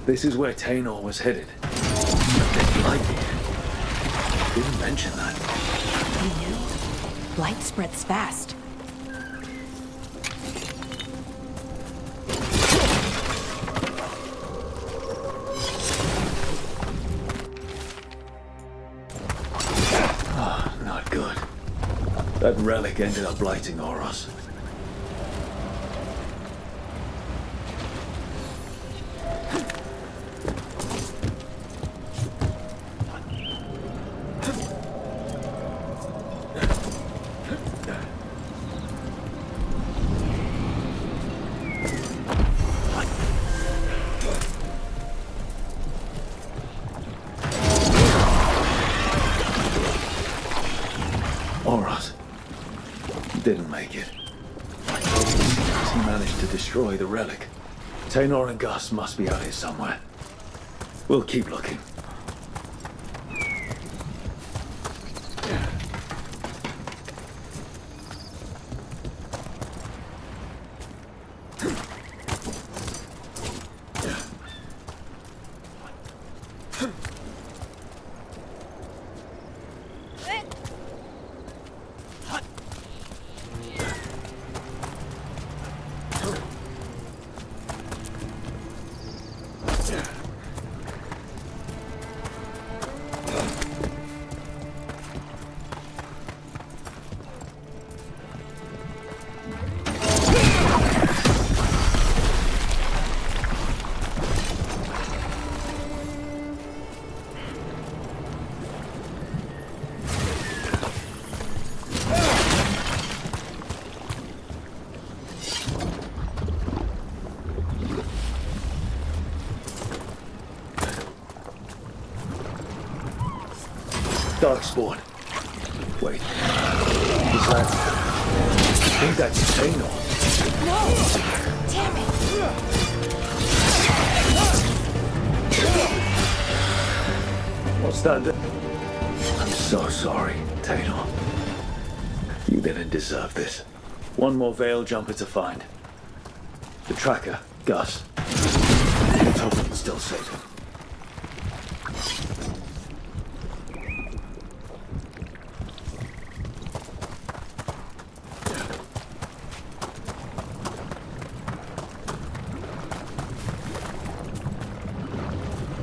This is where Tainor was headed. They like it. Didn't mention that. You knew? Light spreads fast. Oh, not good. That relic ended up blighting Oros. Oros didn't make it. He managed to destroy the relic. Tainor and Gus must be out here somewhere. We'll keep looking. Darkspawn. Wait. Is that... I think that's Tainor. No! Damn it! What's that? I'm so sorry, Tainor. You didn't deserve this. One more Veil jumper to find. The tracker, Gus. Let's hope we can still save him.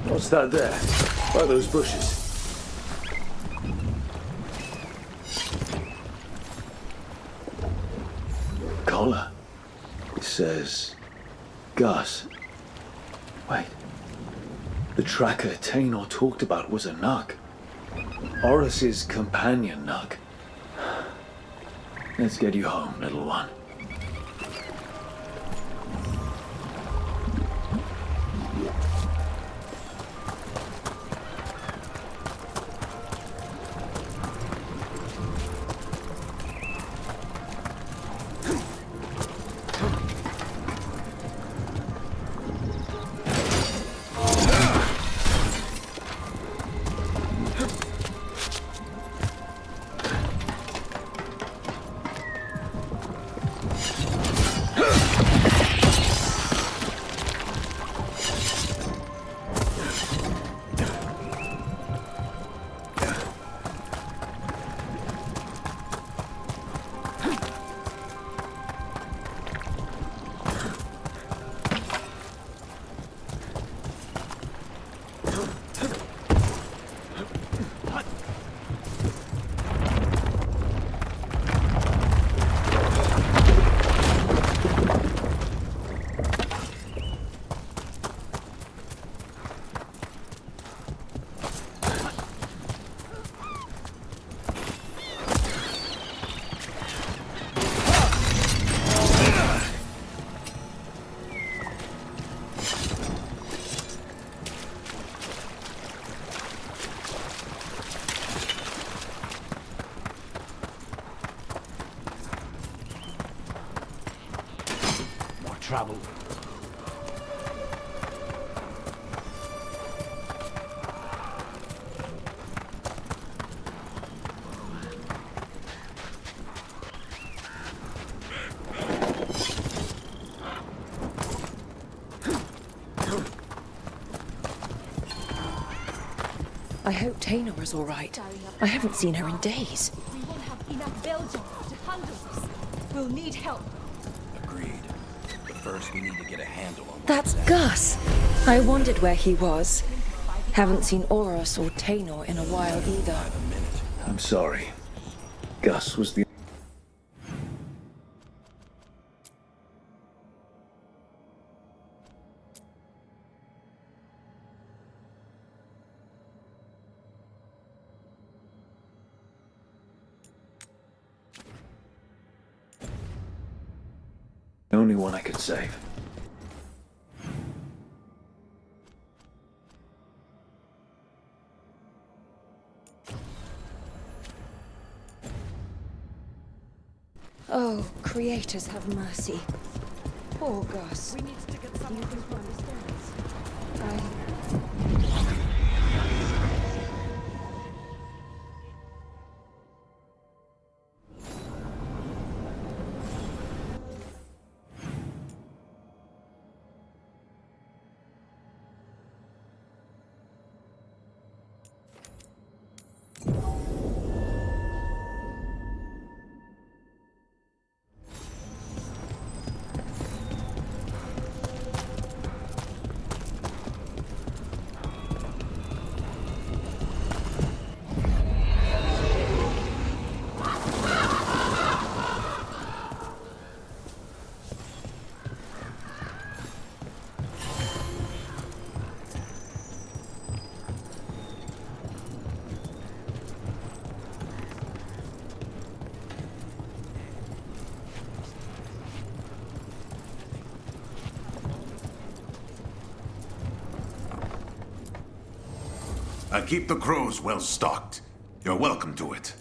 What's that there? By those bushes? collar. It says... Gus. Wait. The tracker Tainor talked about was a Nug. Horus's companion Nug. Let's get you home, little one. Trouble. I hope Tainor is all right. I haven't seen her in days. We won't have enough Veilguard to handle this. We'll need help. Agreed. But first we need to get a handle on That's Gus. I wondered where he was. Haven't seen Oros or Tainor in a while either. I'm sorry. Gus was the... the only one I could save. Oh, creators have mercy. Poor Gus. We need to get someone who understands. I keep the crows well stocked. You're welcome to it.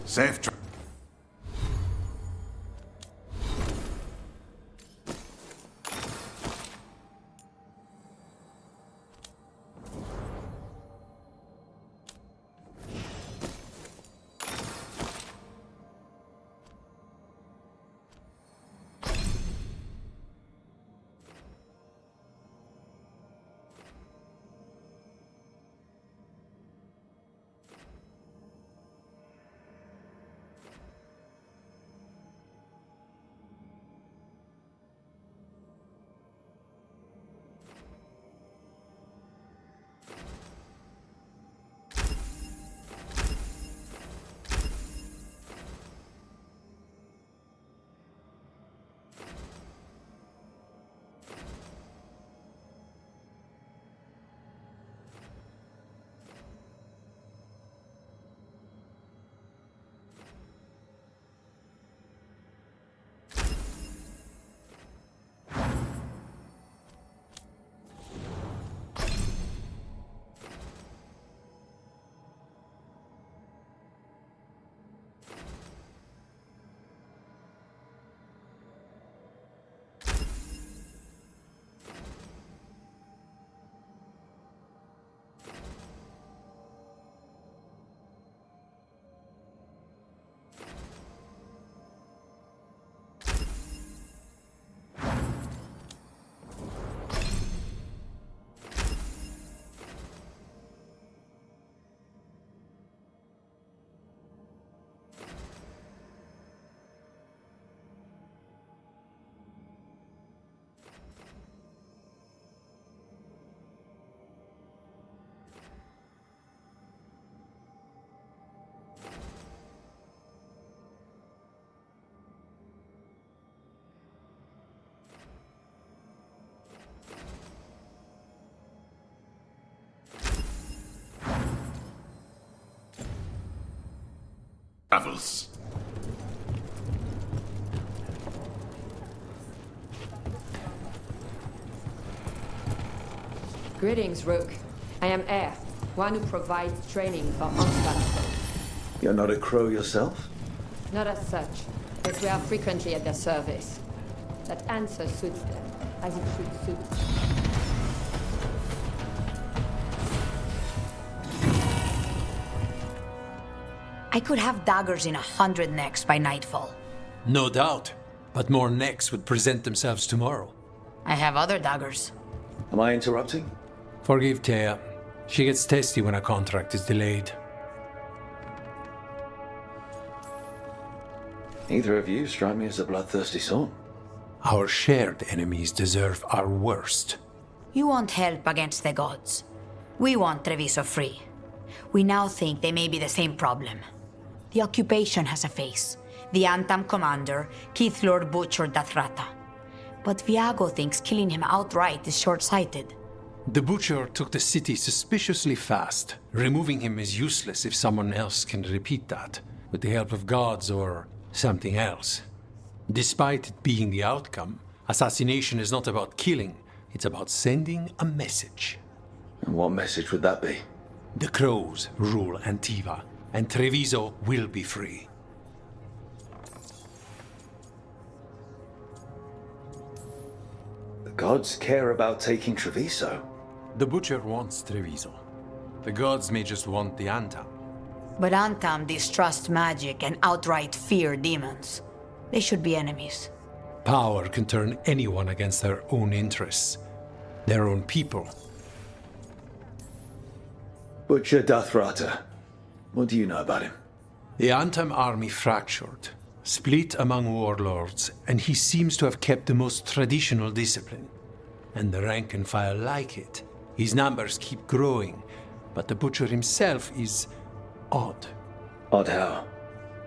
Safe tra- travels. Greetings, Rook. I am Air, one who provides training for Unstoppable. You're not a crow yourself? Not as such, but we are frequently at their service. That answer suits them, as it should suit. I could have daggers in 100 necks by nightfall. No doubt, but more necks would present themselves tomorrow. I have other daggers. Am I interrupting? Forgive Thea. She gets testy when a contract is delayed. Neither of you strike me as a bloodthirsty sort. Our shared enemies deserve our worst. You want help against the gods. We want Treviso free. We now think they may be the same problem. The occupation has a face. The Antam commander, Keith Lord Butcher Dathrata. But Viago thinks killing him outright is short-sighted. The Butcher took the city suspiciously fast. Removing him is useless if someone else can repeat that, with the help of gods or something else. Despite it being the outcome, assassination is not about killing, it's about sending a message. And what message would that be? The Crows rule Antiva, and Treviso will be free. The gods care about taking Treviso. The Butcher wants Treviso. The gods may just want the Antam. But Antam distrust magic and outright fear demons. They should be enemies. Power can turn anyone against their own interests, their own people. Butcher Dathrata. What do you know about him? The Antam army fractured, split among warlords, and he seems to have kept the most traditional discipline. And the rank and file like it. His numbers keep growing, but the Butcher himself is odd. Odd how?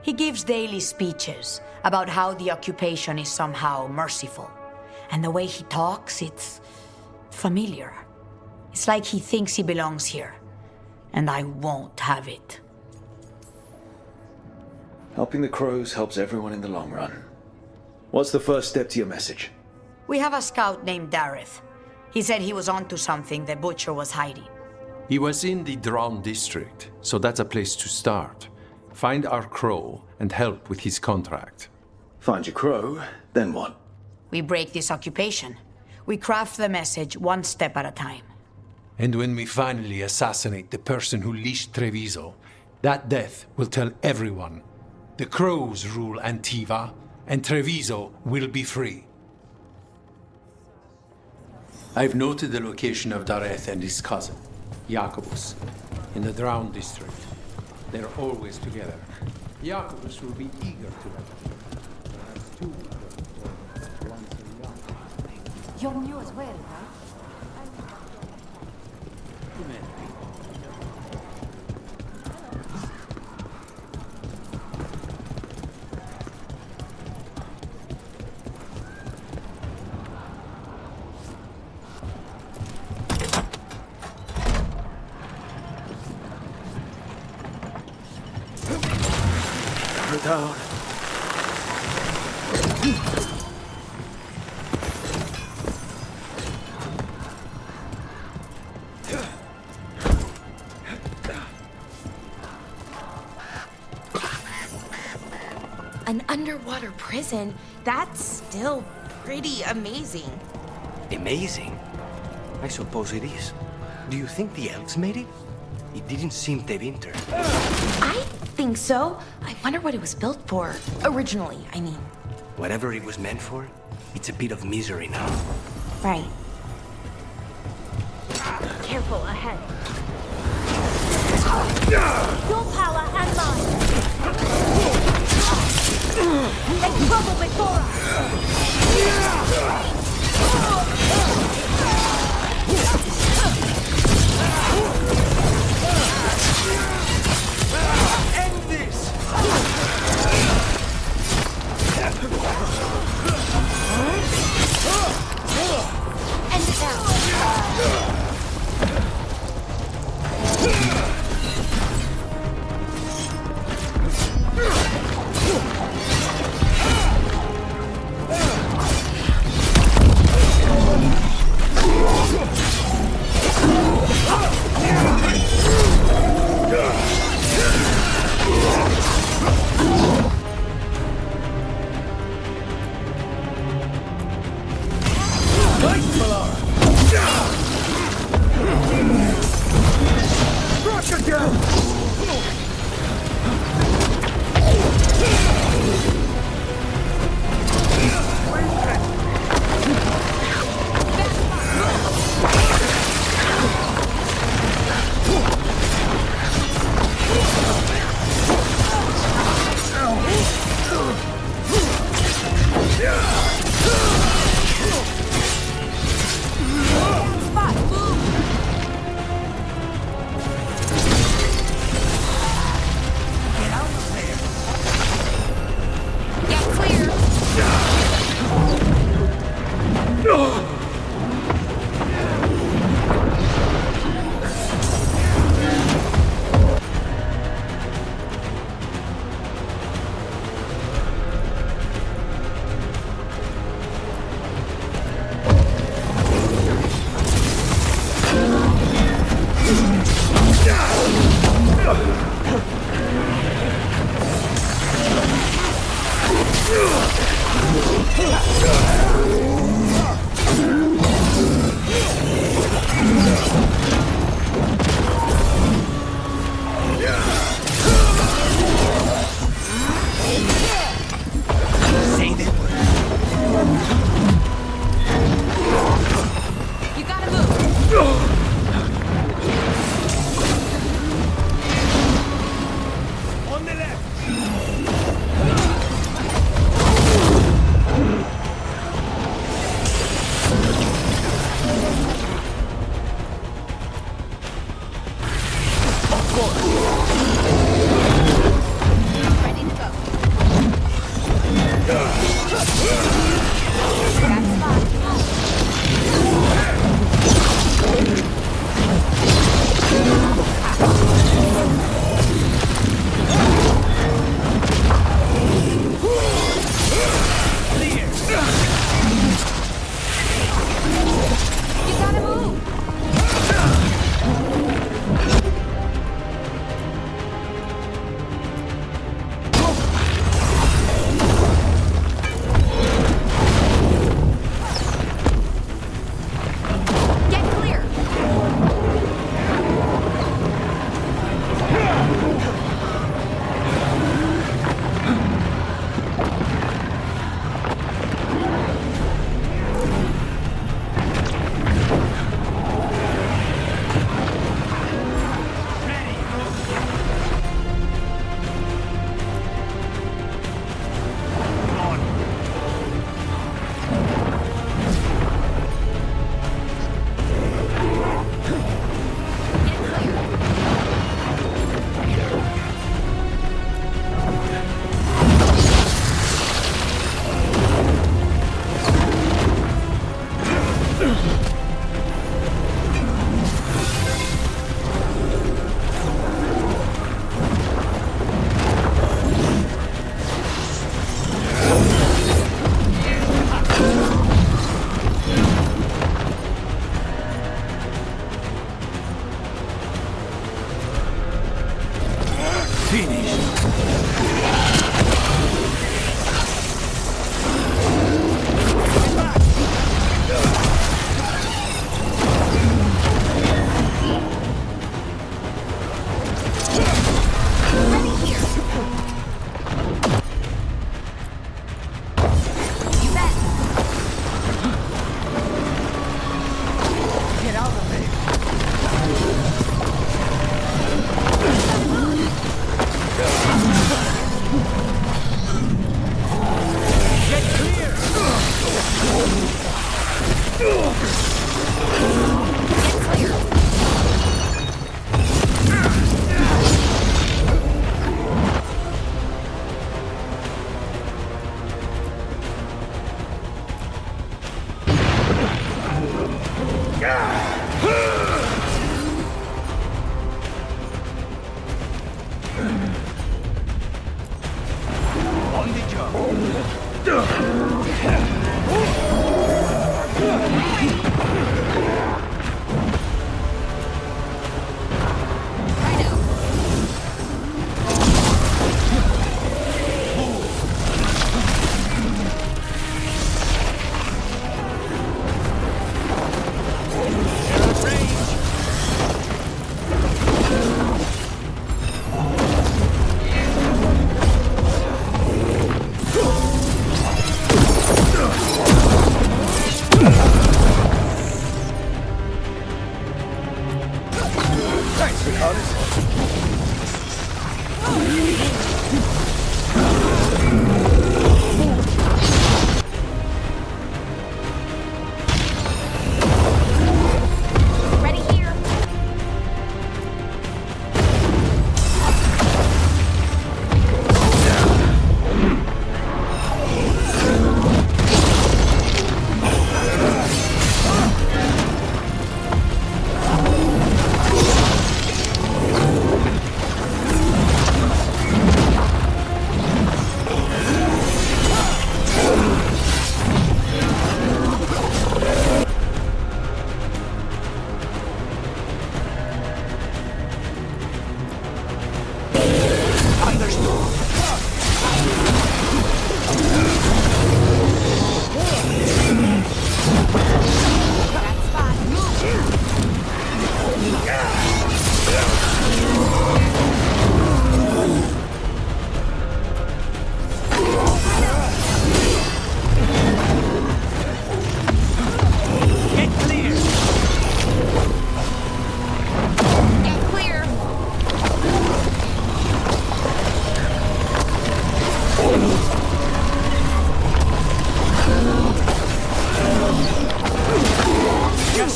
He gives daily speeches about how the occupation is somehow merciful. And the way he talks, it's familiar. It's like he thinks he belongs here. And I won't have it. Helping the Crows helps everyone in the long run. What's the first step to your message? We have a scout named Dareth. He said he was onto something the Butcher was hiding. He was in the Drown district, so that's a place to start. Find our crow and help with his contract. Find your crow, then what? We break this occupation. We craft the message one step at a time. And when we finally assassinate the person who leashed Treviso, that death will tell everyone. The crows rule Antiva, and Treviso will be free. I've noted the location of Dareth and his cousin, Jacobus, in the Drowned district. They're always together. Jacobus will be eager to help. Perhaps two once a young. You're new as well, right? Down. An underwater prison? That's still pretty amazing. Amazing? I suppose it is. Do you think the elves made it? It didn't seem Tevinter. I think so. I wonder what it was built for. Originally, I mean. Whatever it was meant for, it's a bit of misery now. Right. Careful ahead. Your power and mine. Make trouble before End this! End it now.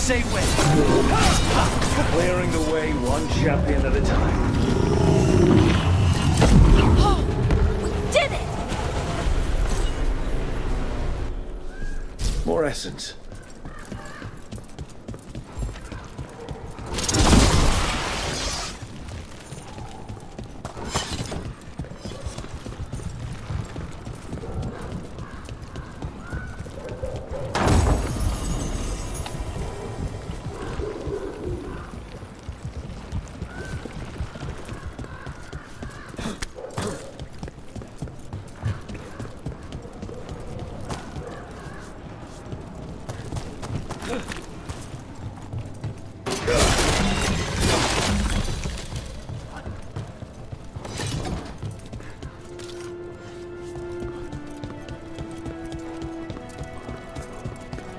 say when. Clearing the way one champion at a time. Oh, we did it! More essence.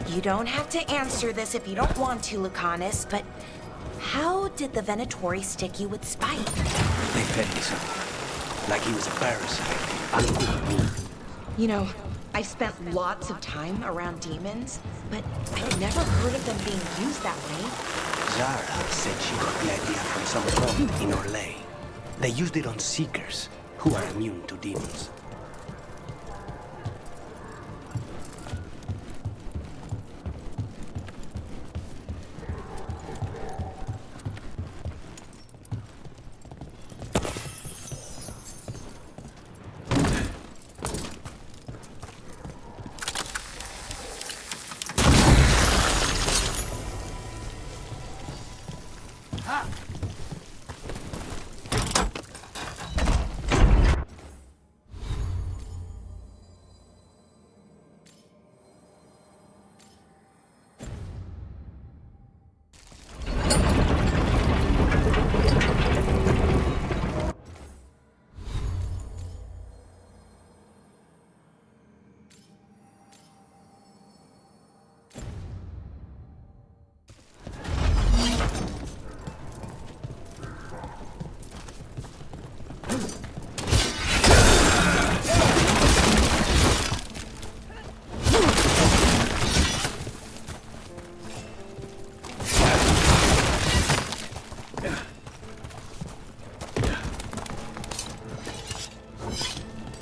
You don't have to answer this if you don't want to, Lucanus, but how did the Venatori stick you with spite? They fed me something. Like he was a parasite. You know, I've spent lots of time around demons, but I've never heard of them being used that way. Zara said she got the idea from some monk in Orlais. They used it on seekers, who are immune to demons.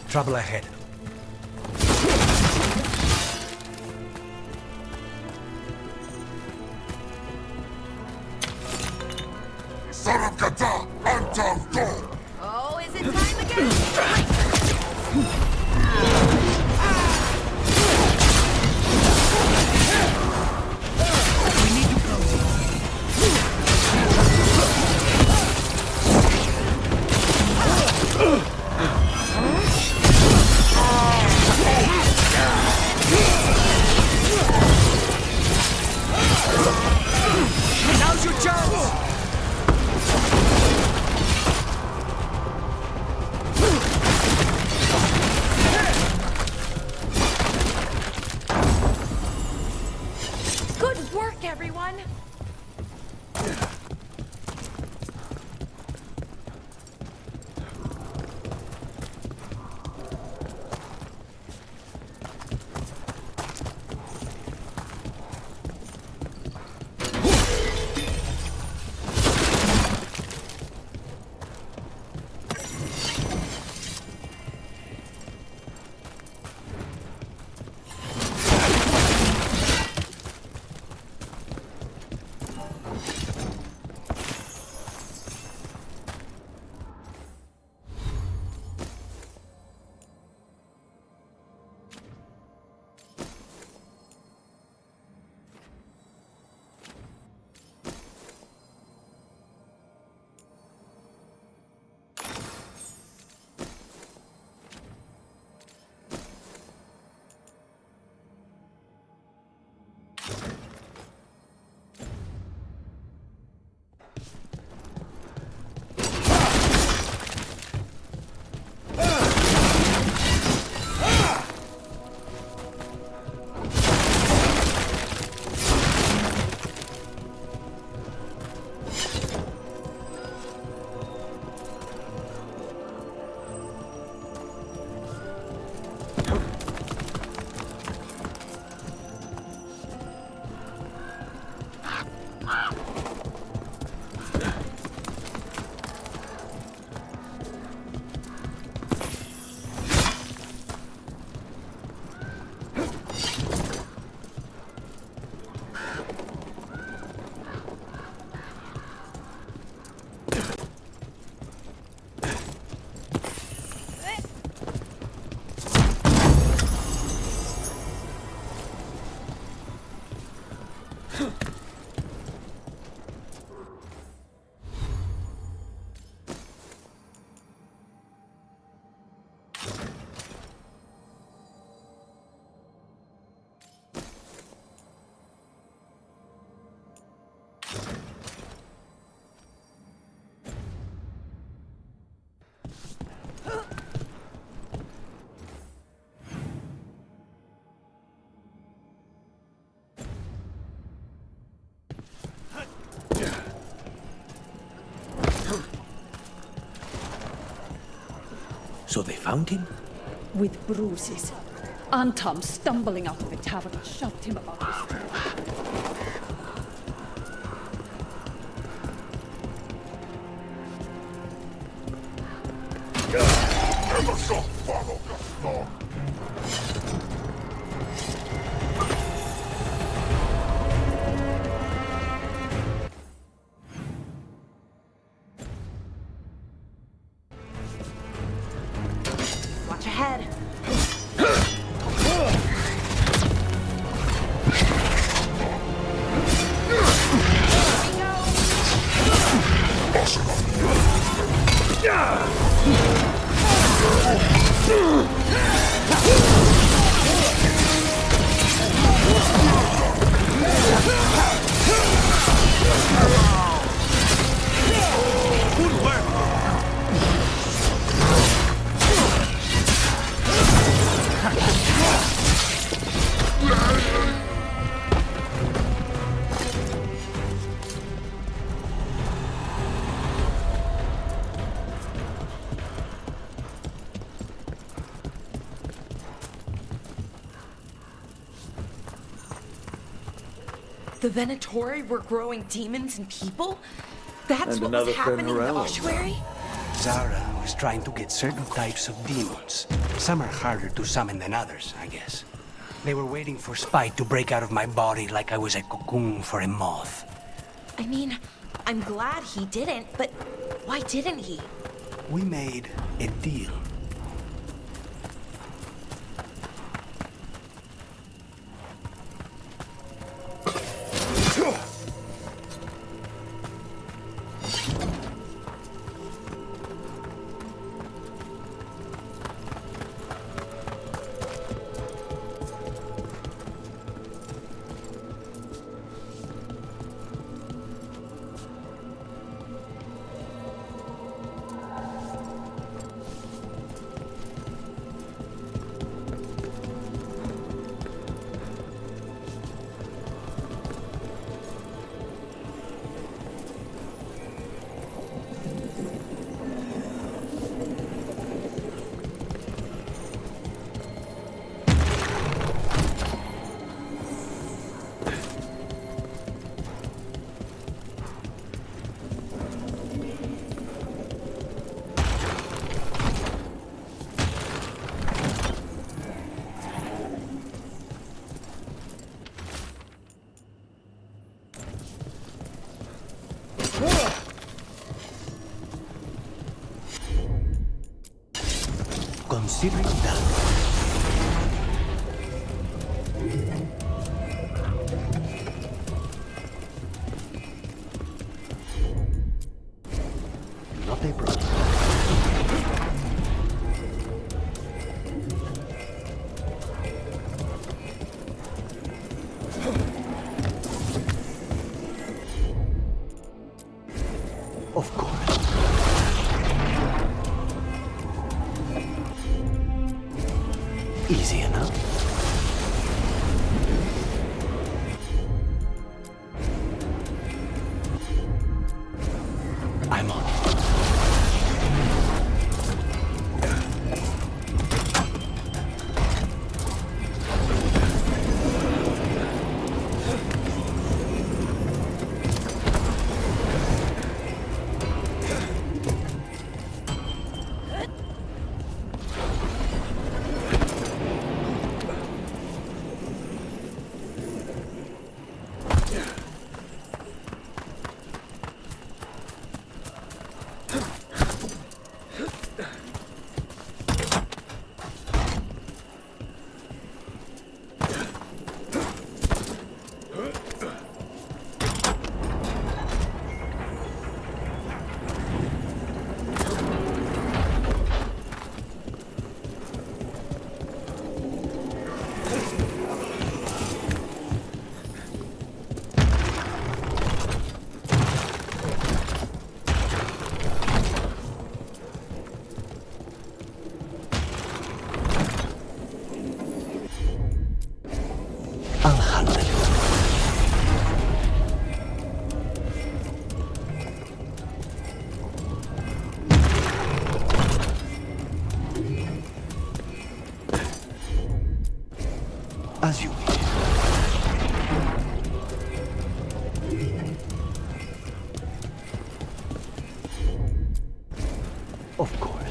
Trouble ahead. Good work, everyone! So they found him? With bruises. Antam, stumbling out of the tavern, shoved him about his throat. Watch ahead. The Venatori were growing demons and people? That's And what another was happening in the Fen'Harel. ossuary? Zara was trying to get certain types of demons. Some are harder to summon than others, I guess. They were waiting for spite to break out of my body like I was a cocoon for a moth. I mean, I'm glad he didn't, but why didn't he? We made a deal. considering that. Not a problem. Of course. Easy enough. I'm on. As you wish. Of course.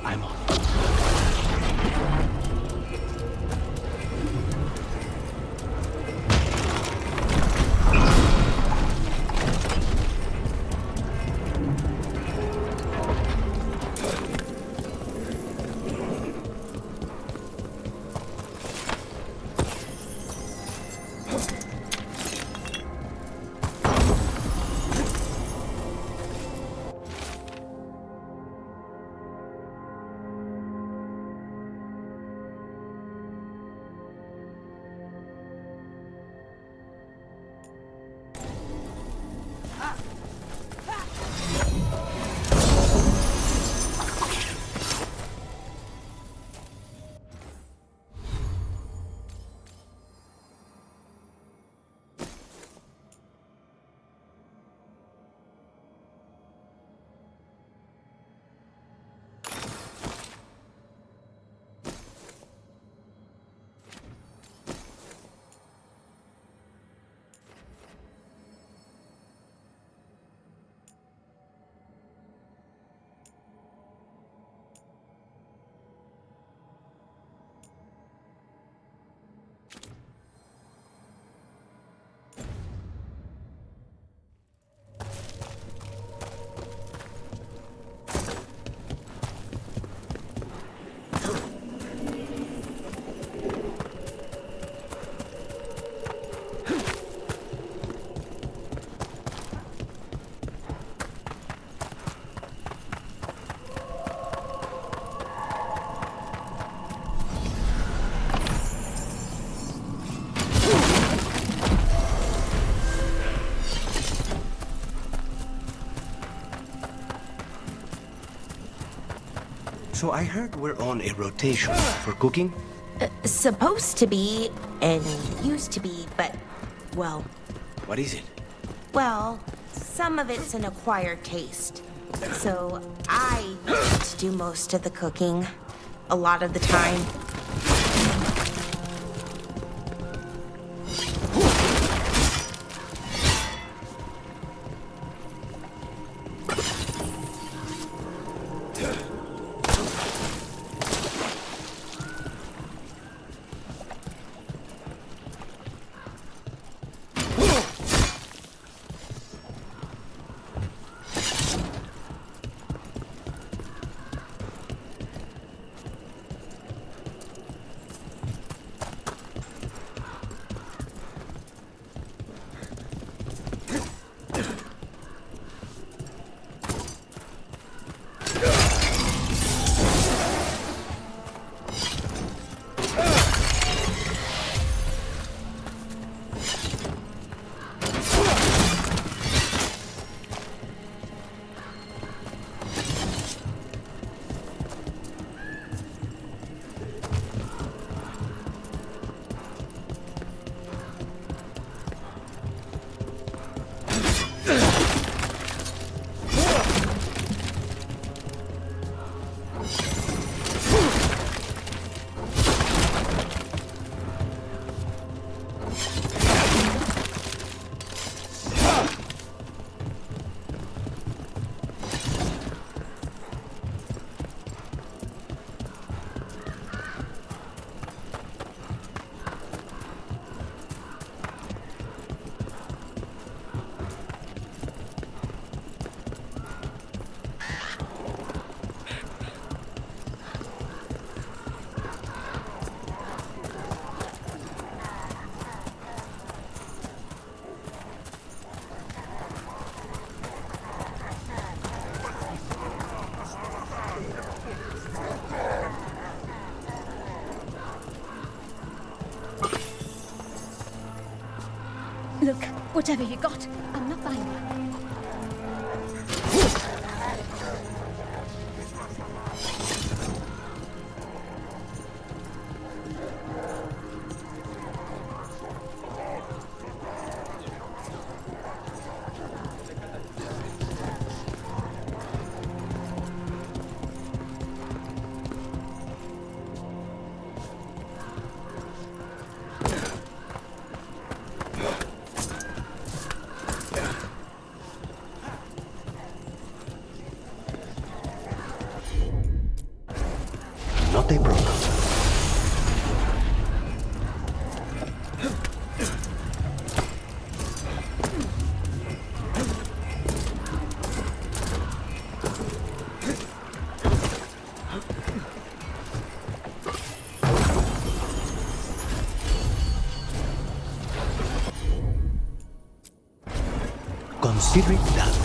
I'm on. So I heard we're on a rotation for cooking? Supposed to be, and used to be, but, well... What is it? Well, some of it's an acquired taste. So I get to do most of the cooking, a lot of the time. Look, whatever you got, I'm not buying it. Not a problem. Consider it done.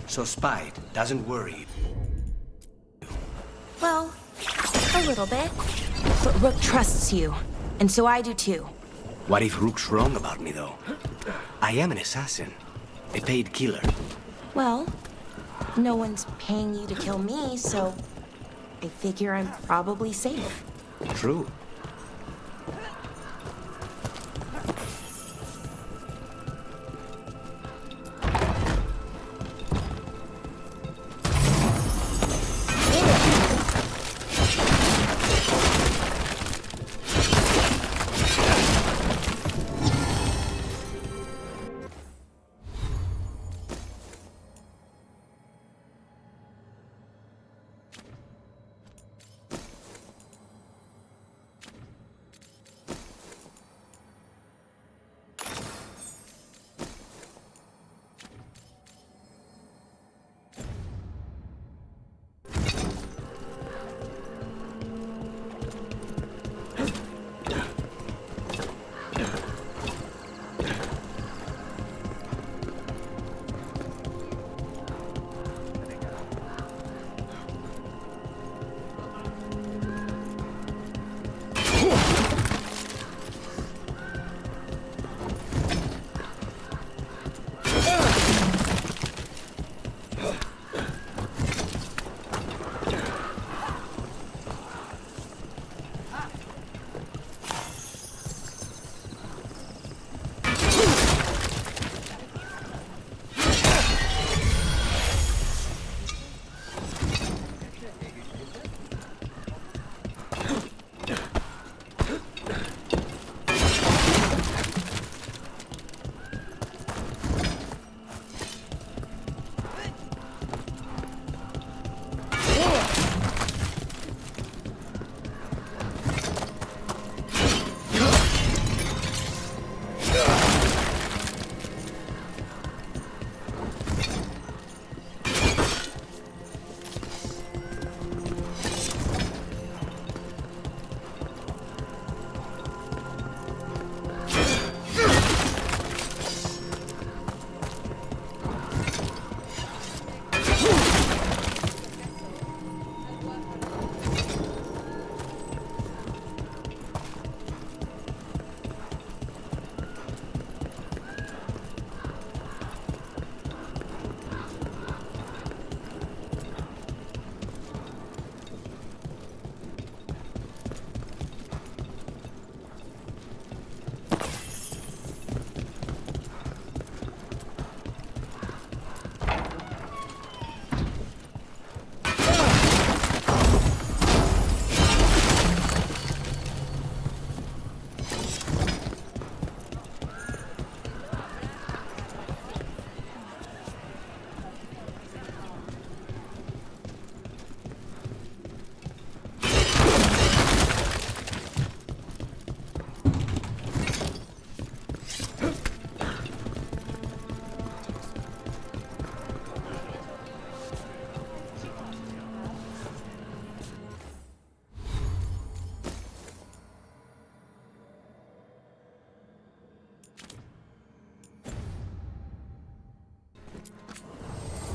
So spite doesn't worry. Well, a little bit. But Rook trusts you, and so I do too. What if Rook's wrong about me, though? I am an assassin. A paid killer. Well, no one's paying you to kill me, so I figure I'm probably safe. True.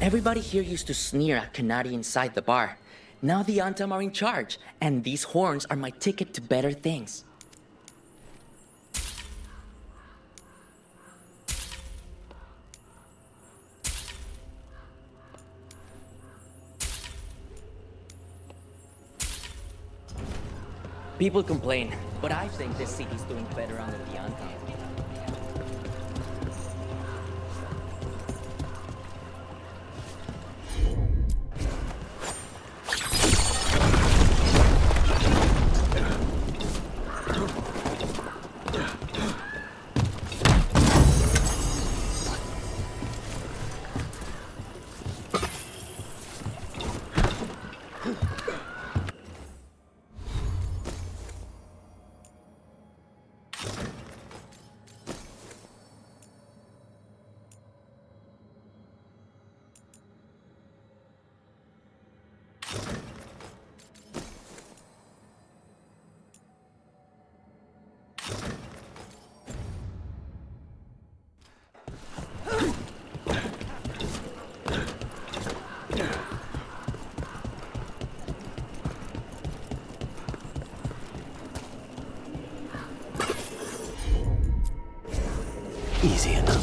Everybody here used to sneer at Canary inside the bar. Now the Antam are in charge, and these horns are my ticket to better things. People complain, but I think this city's doing better under the Antam. Easy enough.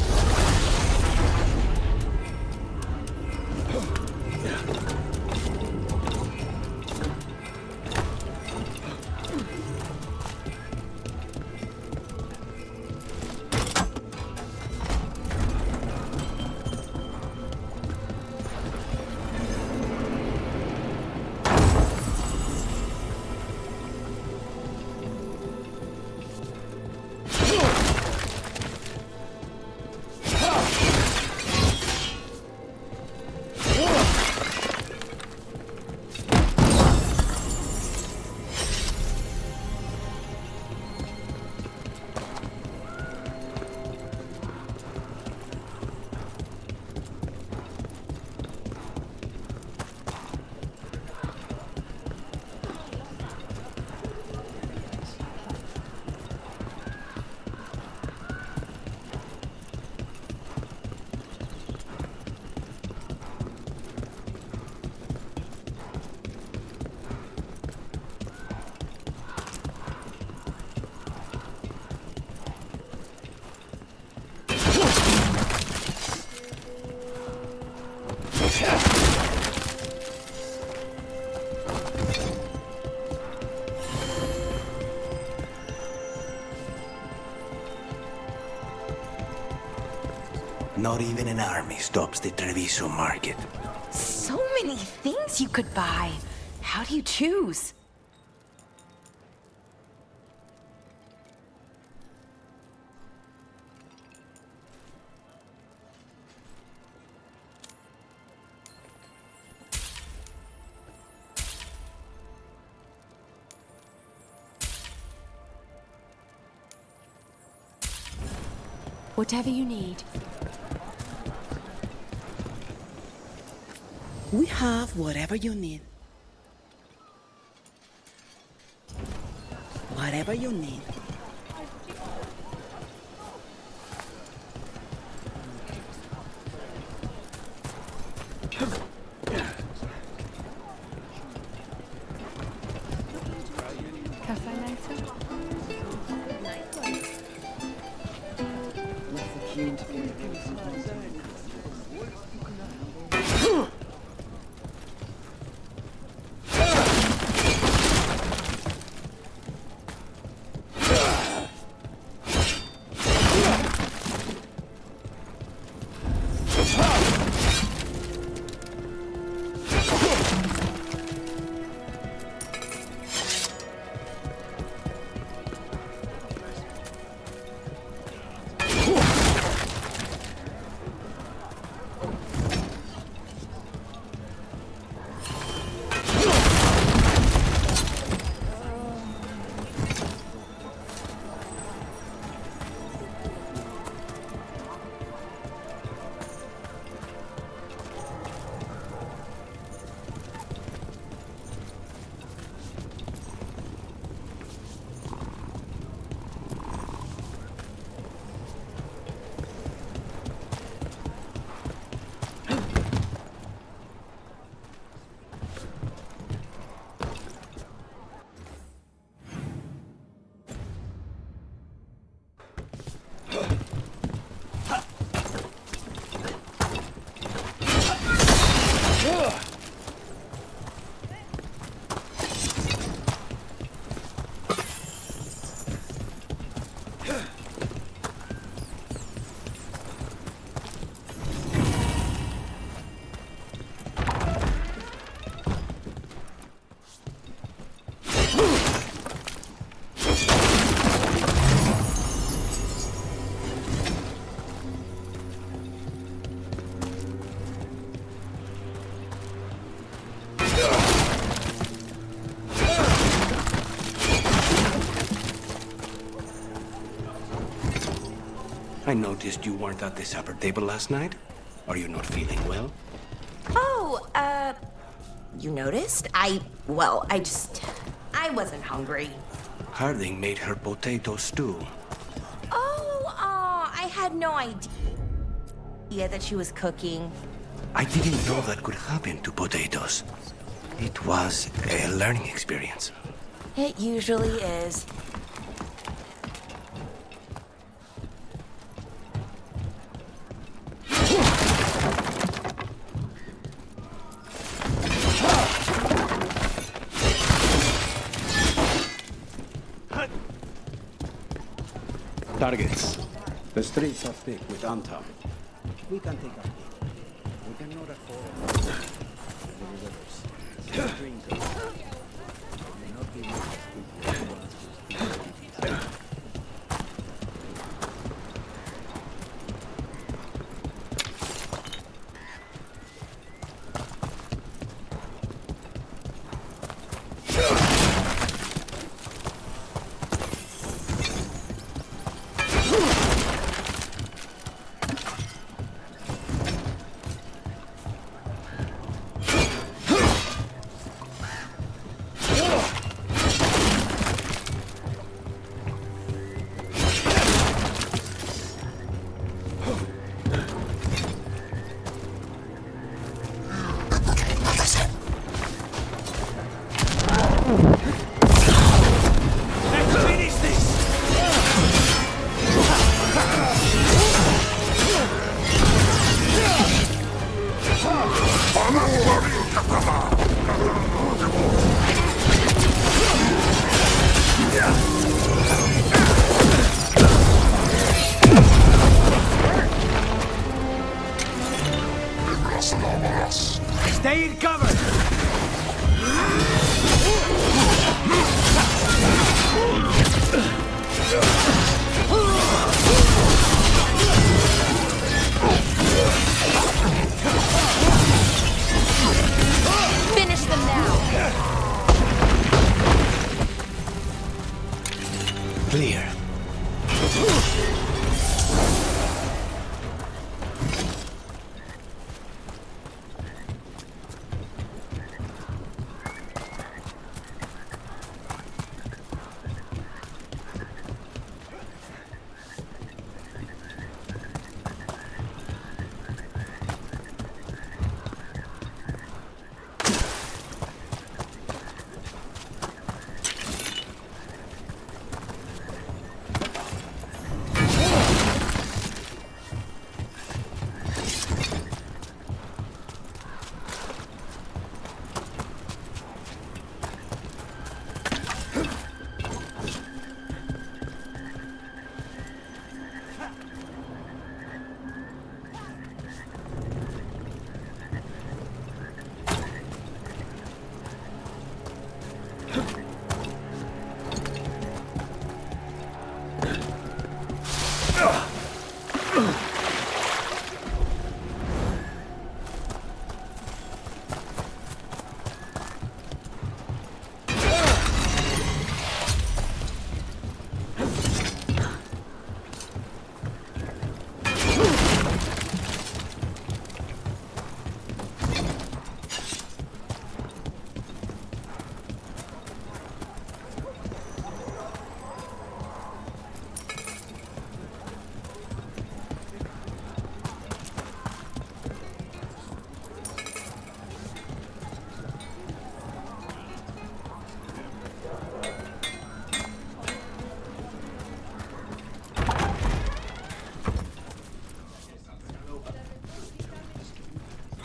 Not even an army stops the Treviso market. So many things you could buy. How do you choose? Whatever you need. We have whatever you need. Whatever you need. I noticed you weren't at the supper table last night. Are you not feeling well? Oh, you noticed? I wasn't hungry. Harding made her potato stew. I had no idea that she was cooking. I didn't know that could happen to potatoes. It was a learning experience. It usually is. targets. The streets are thick with Antam. We can take a peek. We can know the forest. The rivers. May not be much Stay in cover! Finish them now! Clear.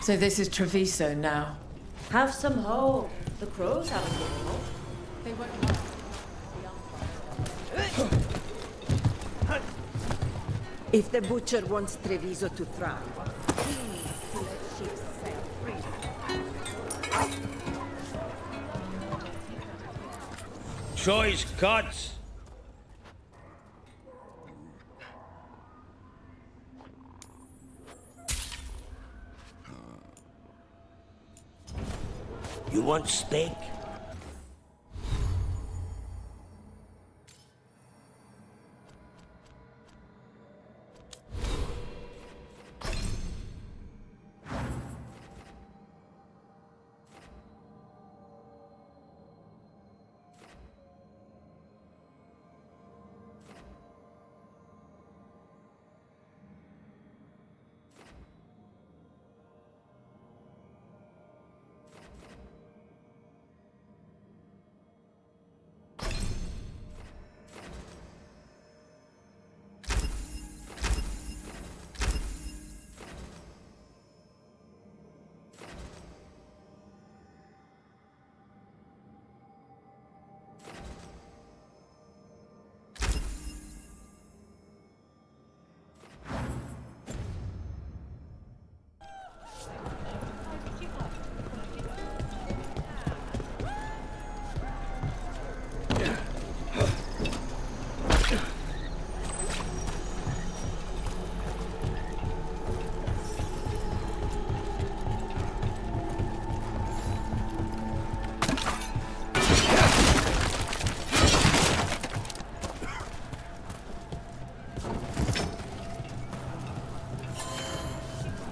So this is Treviso now. Have some hope. The crows haven't given up. They won't. If the butcher wants Treviso to thrive, he needs to let ships sail free. Choice cuts. You want steak?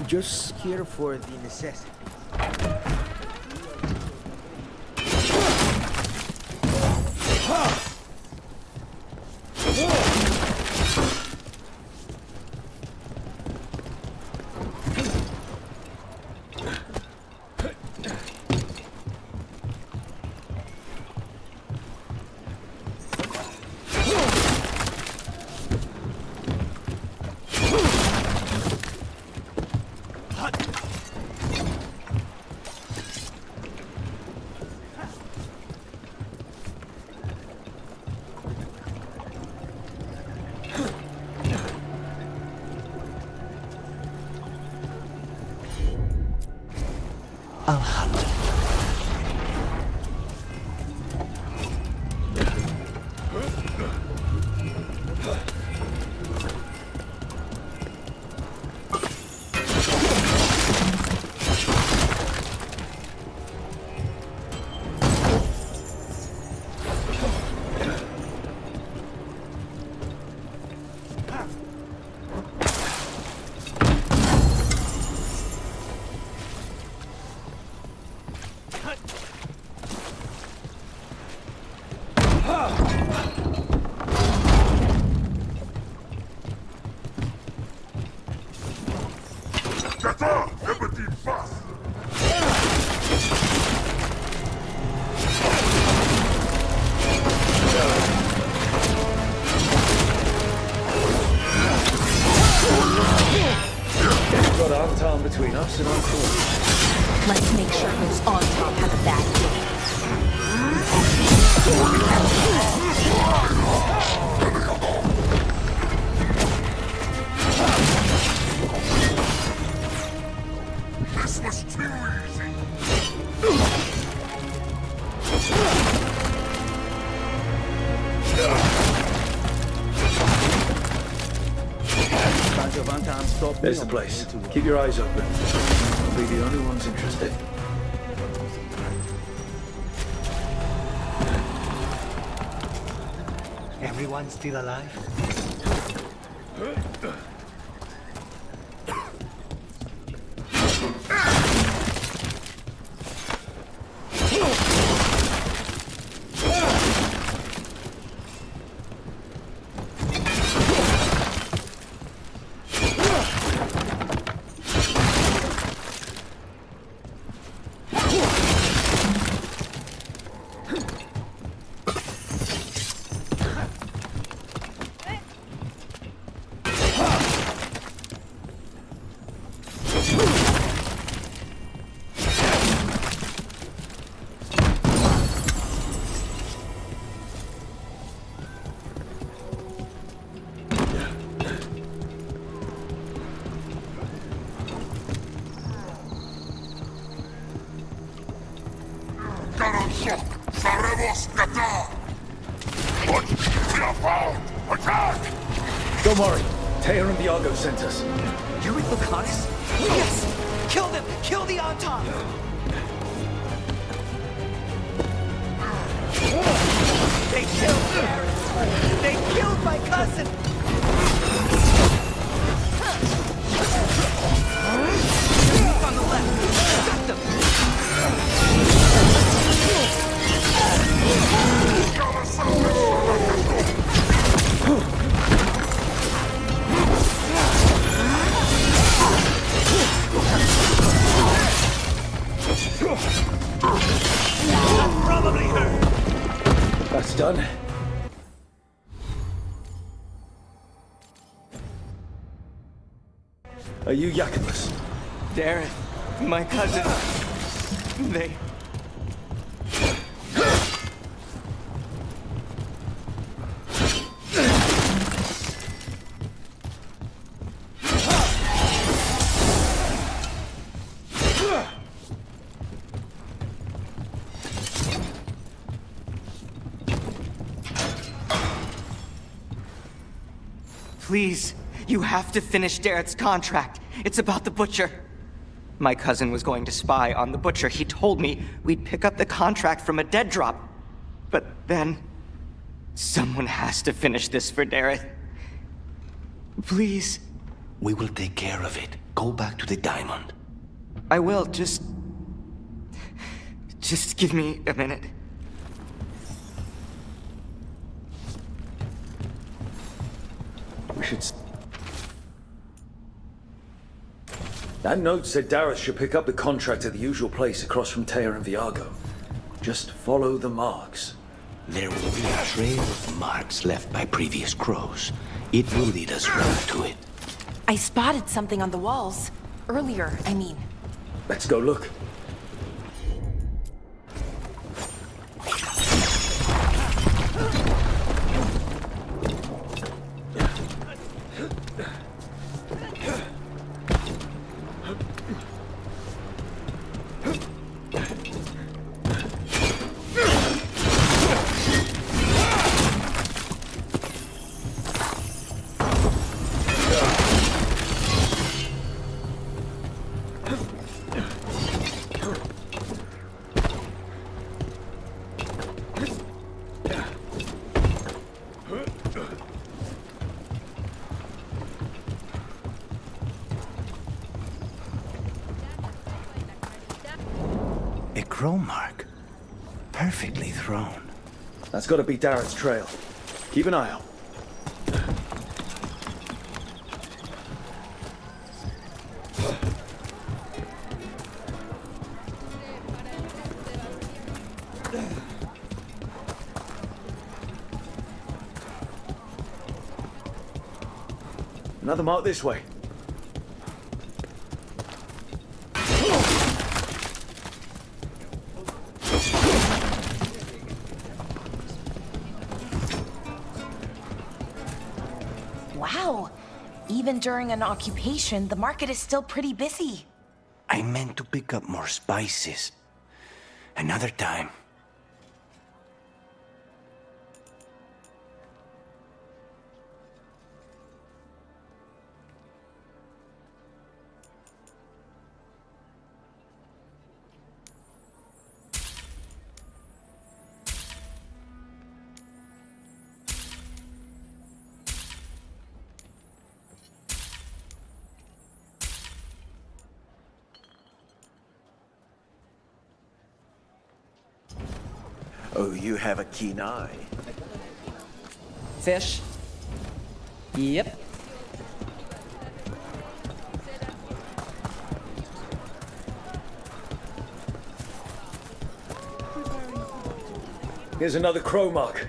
Just here for the necessity. Between us and our cause. Let's make sure those on top have a bad day. This was too easy. There's the place. Keep your eyes open. We'll be the only ones interested. Everyone still alive? Don't worry. Taya and Viago sent us. You're with Lucanus? Yes! Kill them! Kill the Anton! They killed Garrett! They killed my cousin! On the left! Got them! Probably hurt. That's done. Are you Yakimus? Darren, my cousin. They... Please, you have to finish Darrett's contract. It's about the Butcher. My cousin was going to spy on the Butcher. He told me we'd pick up the contract from a dead drop. But then... someone has to finish this for Darrett. Please. We will take care of it. Go back to the diamond. I will, just give me a minute. We should... That note said Dareth should pick up the contract at the usual place across from Teir and Viago. Just follow the marks. There will be a trail of marks left by previous crows. It will lead us right to it. I spotted something on the walls. Earlier, I mean. Let's go look. Crow mark. Perfectly thrown. That's got to be Dareth's trail. Keep an eye out. Another mark this way. Wow. Even during an occupation, the market is still pretty busy. I meant to pick up more spices. Another time. Oh, you have a keen eye. Fish? Yep. Here's another crow mark.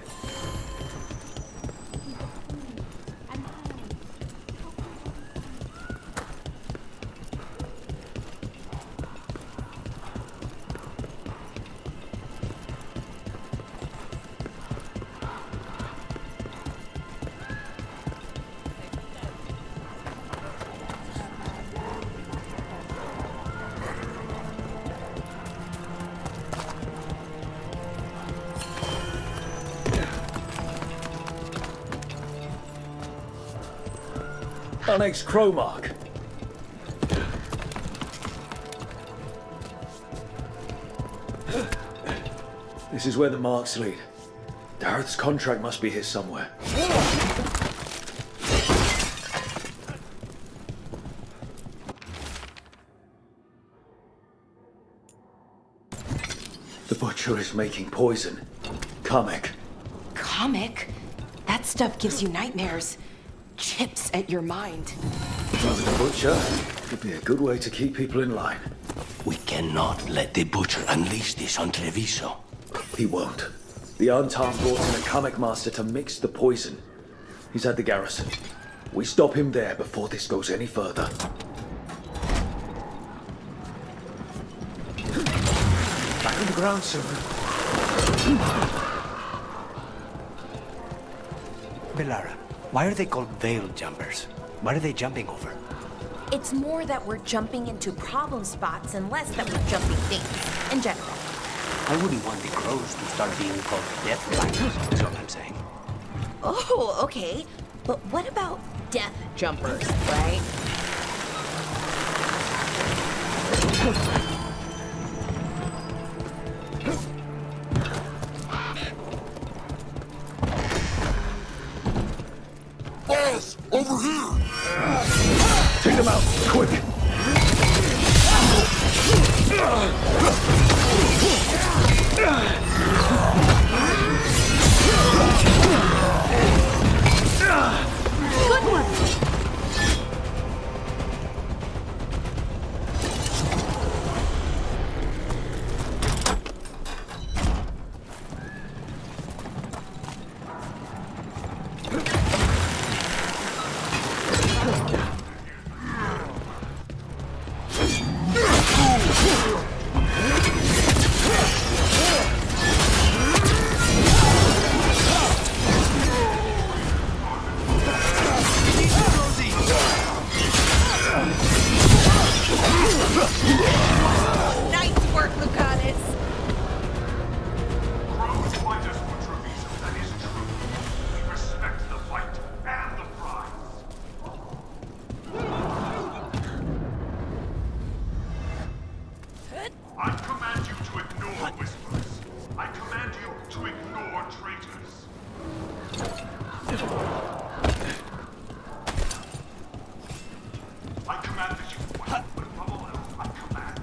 Our next crow mark. This is where the marks lead. Dareth's contract must be here somewhere. The butcher is making poison. Comic. Comic? That stuff gives you nightmares. Chips at your mind. Well, the butcher could be a good way to keep people in line. We cannot let the butcher unleash this on Treviso. He won't. The Antam brought in a comic master to mix the poison. He's at the garrison. We stop him there before this goes any further. Back on the ground, sir. Belara, why are they called veil jumpers? What are they jumping over? It's more that we're jumping into problem spots and less that we're jumping things, in general. I wouldn't want the crows to start being called death flaggers, that's all I'm saying. Oh, okay. But what about death jumpers, right? Boss, over here! Good one! Nice work, Lucanus. Crows fight us for Treviso, that is true. We respect the fight and the prize. I command you to ignore whispers. I command you to ignore traitors. I command that you fight, but above all else, I command.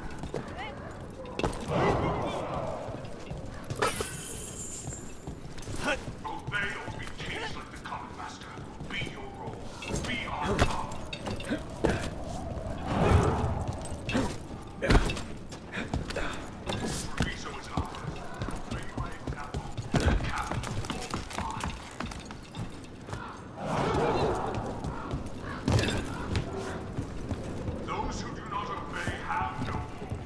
Obey or be caged like the common master. Be your role. Be our power. Treviso is ours. Bring my example. The capital will mine. Those who do not obey have no home.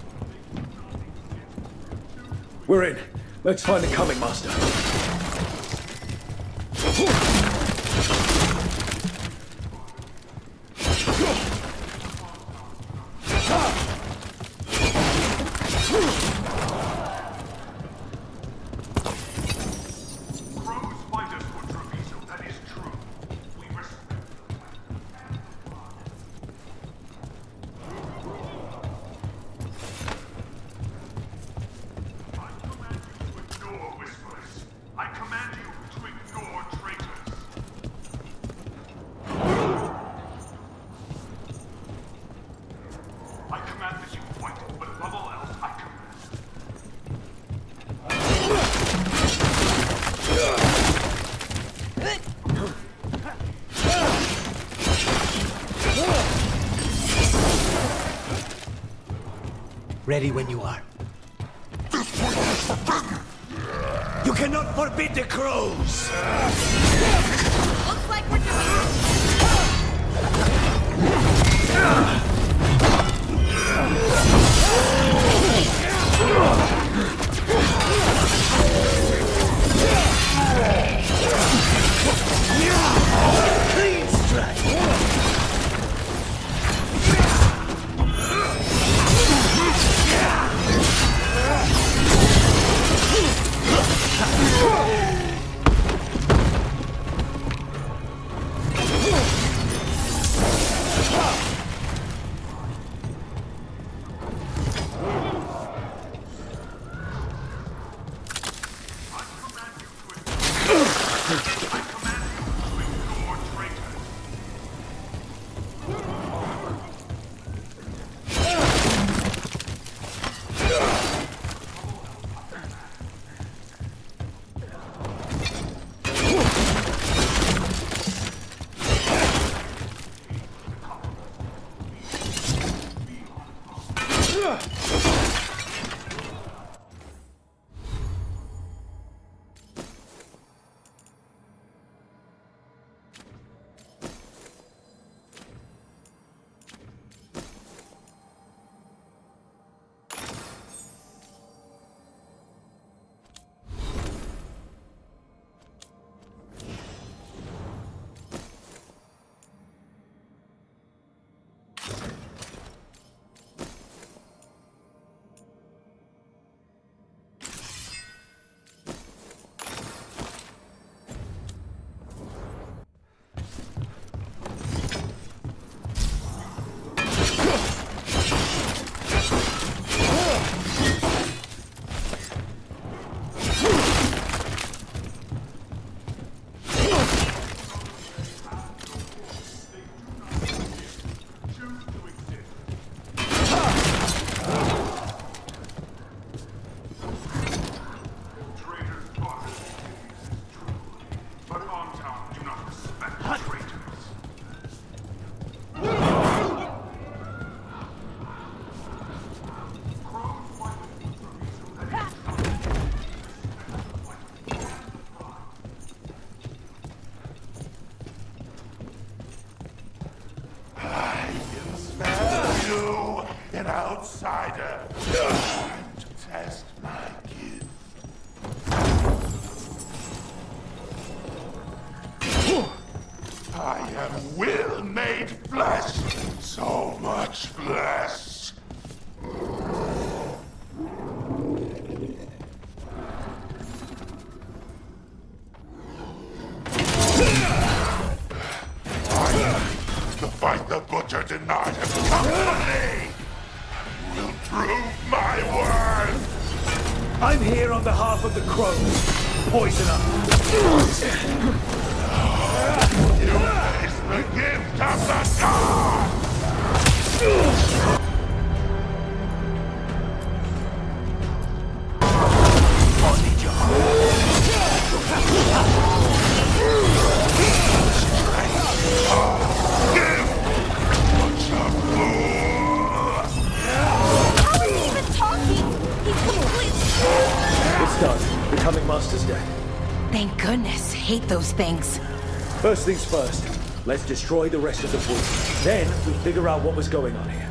We're in. Let's find the coming master. Crows fight us for Treviso, that is true. We respect them. I command you to ignore whispers. I command you to ignore traitors. I command that you fight, but above all else, I command. Ready when you are. You cannot forbid the crows! Looks like we're doing Clean strike! an outsider. Time to test my gift. I am will made flesh. So much flesh. The fight the Butcher denied has come for me! Will prove my worth! I'm here on behalf of the Crows. Poisoner. You face the gift of the gods! It's done. Becoming Master's dead. Thank goodness. Hate those things. First things first. Let's destroy the rest of the poison. Then we figure out what was going on here.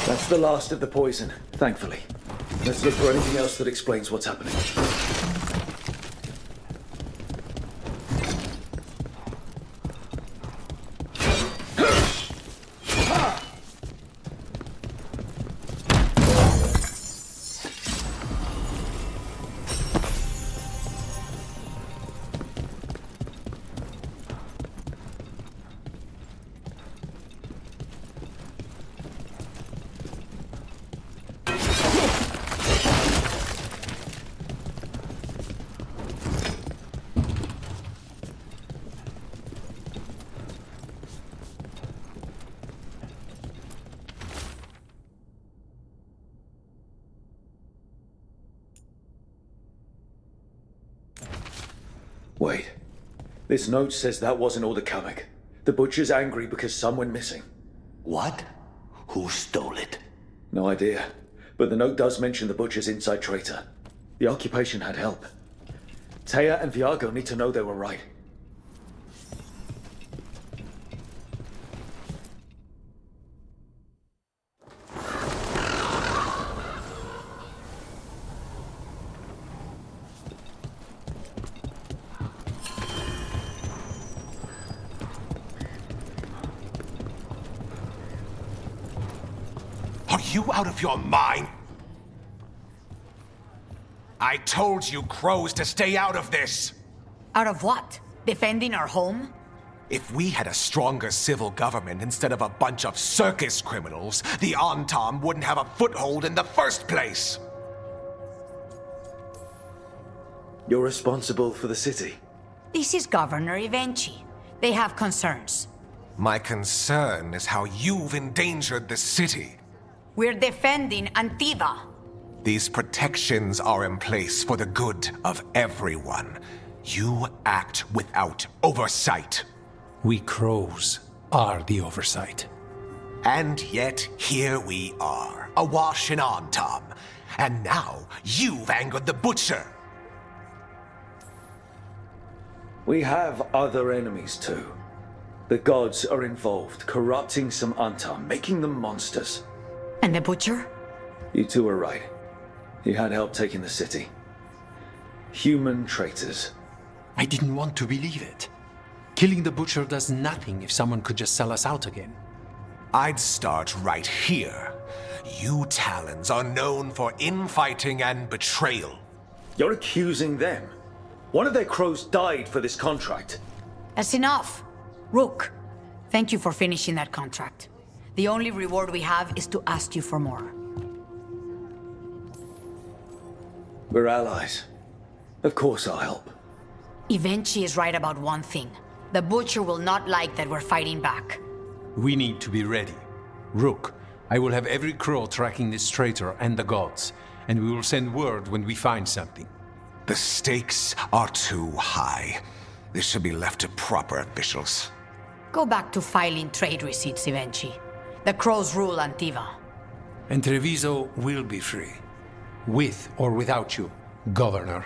That's the last of the poison, thankfully. Let's look for anything else that explains what's happening. Wait. This note says that wasn't all the comic. The Butcher's angry because some went missing. What? Who stole it? No idea. But the note does mention the Butcher's inside traitor. The occupation had help. Taya and Viago need to know they were right. Are you out of your mind? I told you crows to stay out of this! Out of what? Defending our home? If we had a stronger civil government instead of a bunch of circus criminals, the Antam wouldn't have a foothold in the first place! You're responsible for the city. This is Governor Ivenchi. They have concerns. My concern is how you've endangered the city. We're defending Antiva. These protections are in place for the good of everyone. You act without oversight. We crows are the oversight. And yet, here we are, awash in Antam. And now, you've angered the Butcher. We have other enemies too. The gods are involved, corrupting some Antam, making them monsters. And the Butcher? You two are right. He had help taking the city. Human traitors. I didn't want to believe it. Killing the Butcher does nothing if someone could just sell us out again. I'd start right here. You Talons are known for infighting and betrayal. You're accusing them. One of their crows died for this contract. That's enough. Rook, thank you for finishing that contract. The only reward we have is to ask you for more. We're allies. Of course I'll help. Ivenchi is right about one thing. The Butcher will not like that we're fighting back. We need to be ready. Rook, I will have every crow tracking this traitor and the gods, and we will send word when we find something. The stakes are too high. This should be left to proper officials. Go back to filing trade receipts, Ivenchi. The crows rule Antiva. And Treviso will be free. With or without you, Governor.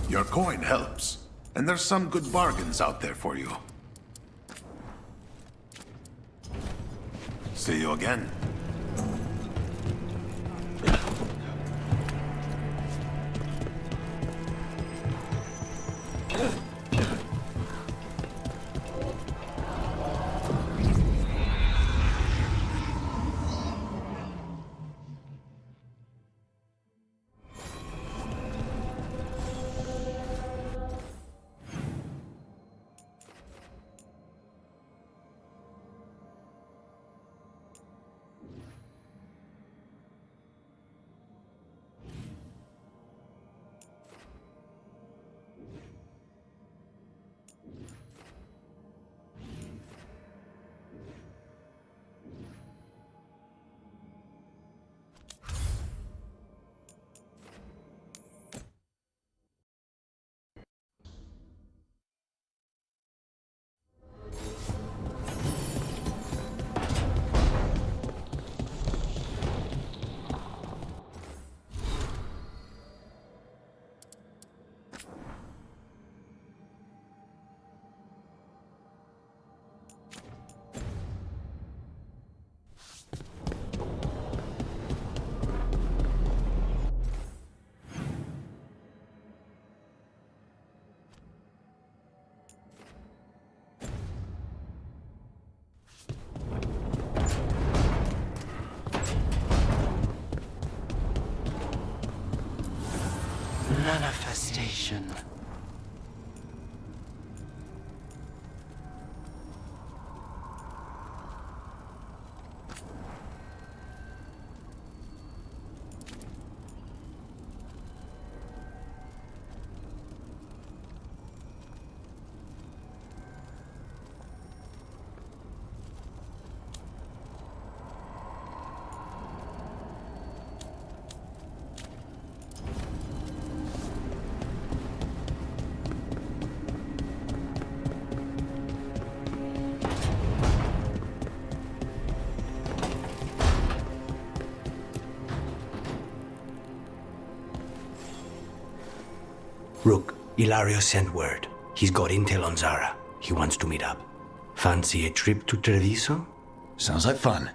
Your coin helps, and there's some good bargains out there for you. See you again. Manifestation. Rook, Ilario sent word. He's got intel on Zara. He wants to meet up. Fancy a trip to Treviso? Sounds like fun.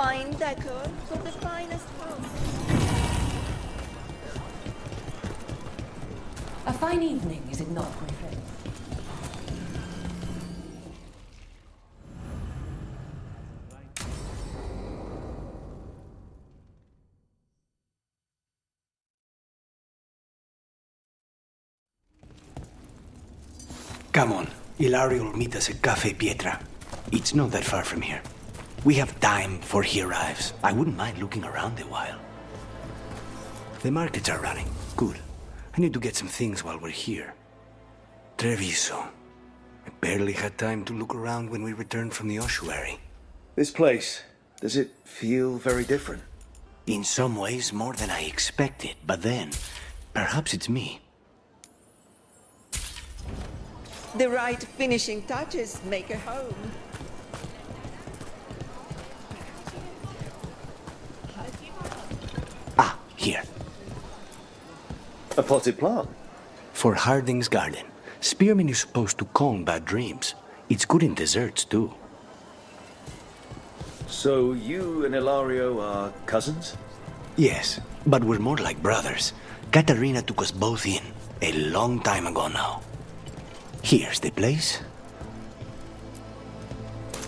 Fine decor for the finest home. A fine evening, is it not, my friend? Come on. Ilario will meet us at Cafe Pietra. It's not that far from here. We have time before he arrives. I wouldn't mind looking around a while. The markets are running. Good. I need to get some things while we're here. Treviso. I barely had time to look around when we returned from the ossuary. This place, does it feel very different? In some ways, more than I expected. But then, perhaps it's me. The right finishing touches make a home. Ah, here. A potted plant? For Harding's garden. Spearmint is supposed to calm bad dreams. It's good in desserts, too. So you and Ilario are cousins? Yes, but we're more like brothers. Katarina took us both in, a long time ago now. Here's the place.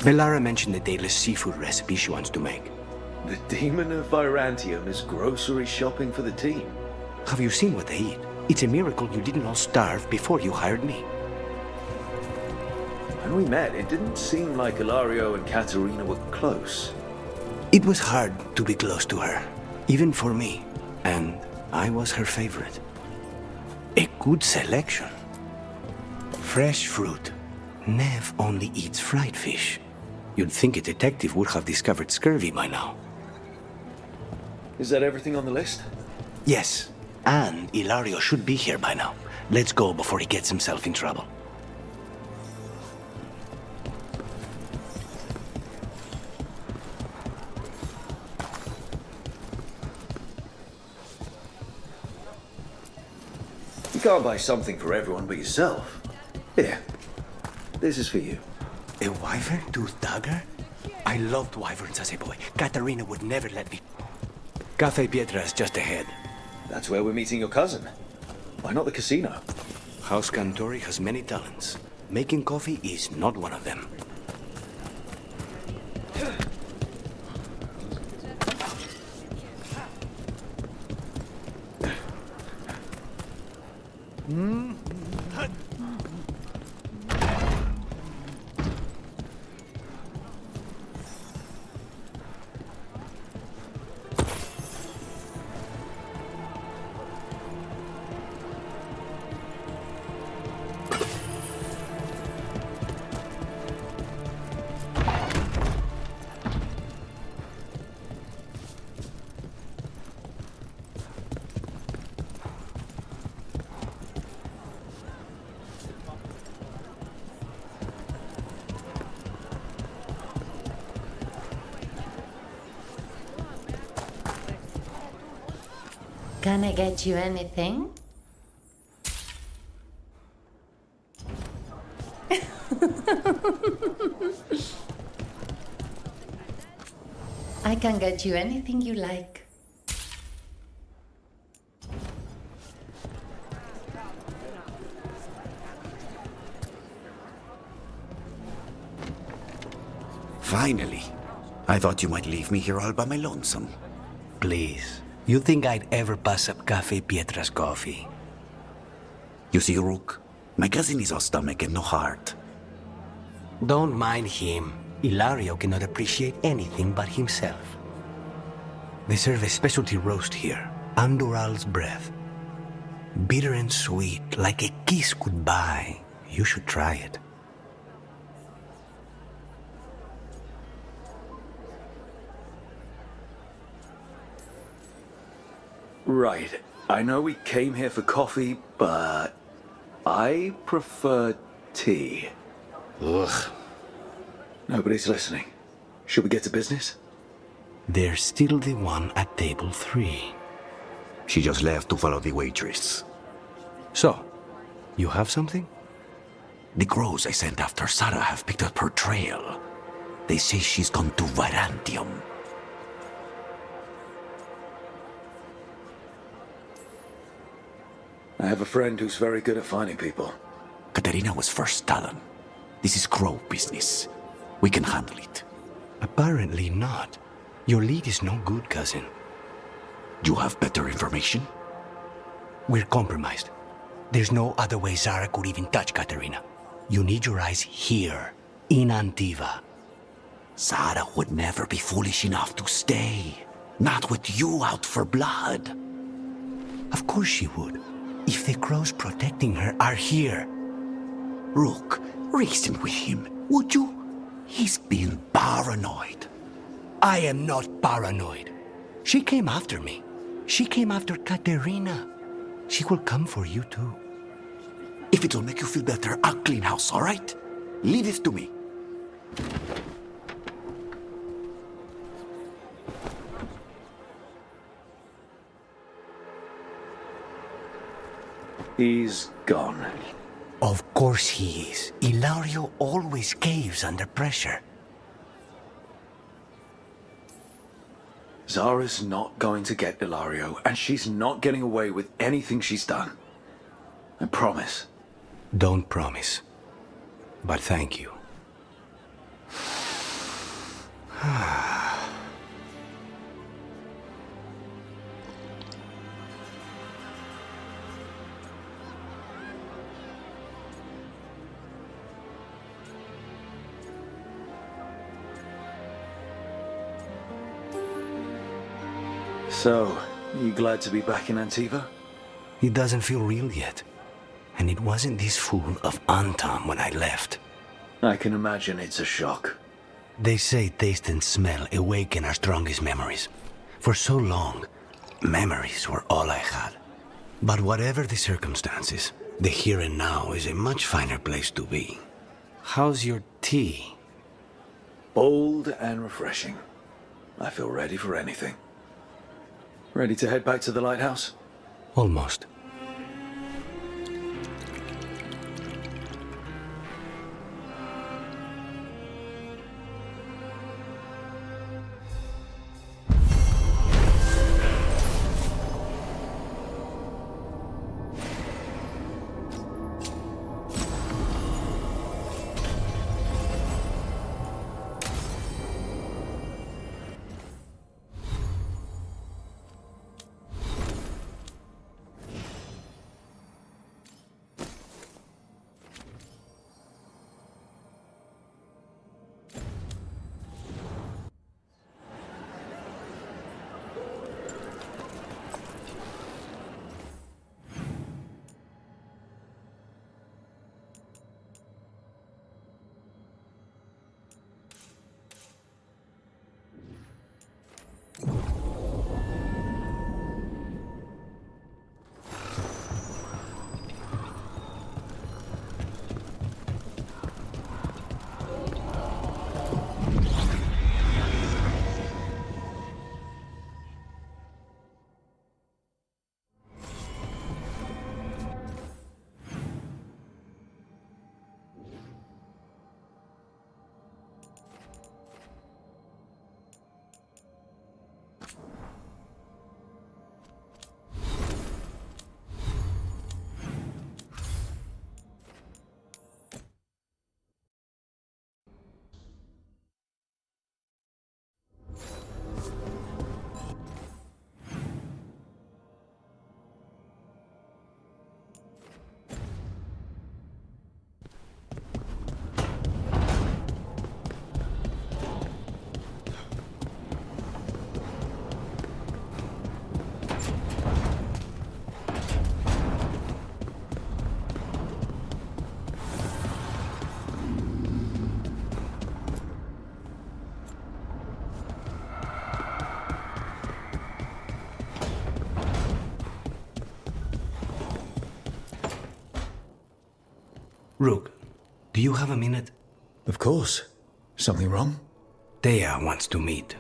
Bellara mentioned the daily seafood recipe she wants to make. The demon of Virantium is grocery shopping for the team. Have you seen what they eat? It's a miracle you didn't all starve before you hired me. When we met, it didn't seem like Ilario and Katarina were close. It was hard to be close to her, even for me. And I was her favorite. A good selection. Fresh fruit. Nev only eats fried fish. You'd think a detective would have discovered scurvy by now. Is that everything on the list? Yes, and Ilario should be here by now. Let's go before he gets himself in trouble. You can't buy something for everyone but yourself. Here, this is for you. A wyvern-tooth dagger? I loved wyverns as a boy. Katarina would never let me. Cafe Pietra is just ahead. That's where we're meeting your cousin. Why not the casino? House Cantori has many talents. Making coffee is not one of them. Can I get you anything? I can get you anything you like. Finally. I thought you might leave me here all by my lonesome. Please. You think I'd ever pass up Cafe Pietra's coffee? You see, Rook, my cousin is all stomach and no heart. Don't mind him. Ilario cannot appreciate anything but himself. They serve a specialty roast here, Andoral's breath. Bitter and sweet, like a kiss goodbye. You should try it. Right. I know we came here for coffee, but I prefer tea. Ugh. Nobody's listening. Should we get to business? There's still the one at table 3. She just left to follow the waitress. So, you have something? The crows I sent after Sarah have picked up her trail. They say she's gone to Virantium. I have a friend who's very good at finding people. Katerina was first Talon. This is Crow business. We can handle it. Apparently not. Your lead is no good, cousin. You have better information? We're compromised. There's no other way Zara could even touch Katerina. You need your eyes here, in Antiva. Zara would never be foolish enough to stay. Not with you out for blood. Of course she would. If the crows protecting her are here. Rook, reason with him, would you? He's been paranoid. I am not paranoid. She came after me. She came after Katerina. She will come for you too. If it'll make you feel better, I'll clean house, all right? Leave it to me. He's gone. Of course he is. Ilario always caves under pressure. Zara's not going to get Ilario, and she's not getting away with anything she's done. I promise. Don't promise. But thank you. So, you glad to be back in Antiva? It doesn't feel real yet. And it wasn't this fool of Antam when I left. I can imagine it's a shock. They say taste and smell awaken our strongest memories. For so long, memories were all I had. But whatever the circumstances, the here and now is a much finer place to be. How's your tea? Bold and refreshing. I feel ready for anything. Ready to head back to the lighthouse? Almost. Rook, do you have a minute? Of course. Something wrong? Thea wants to meet.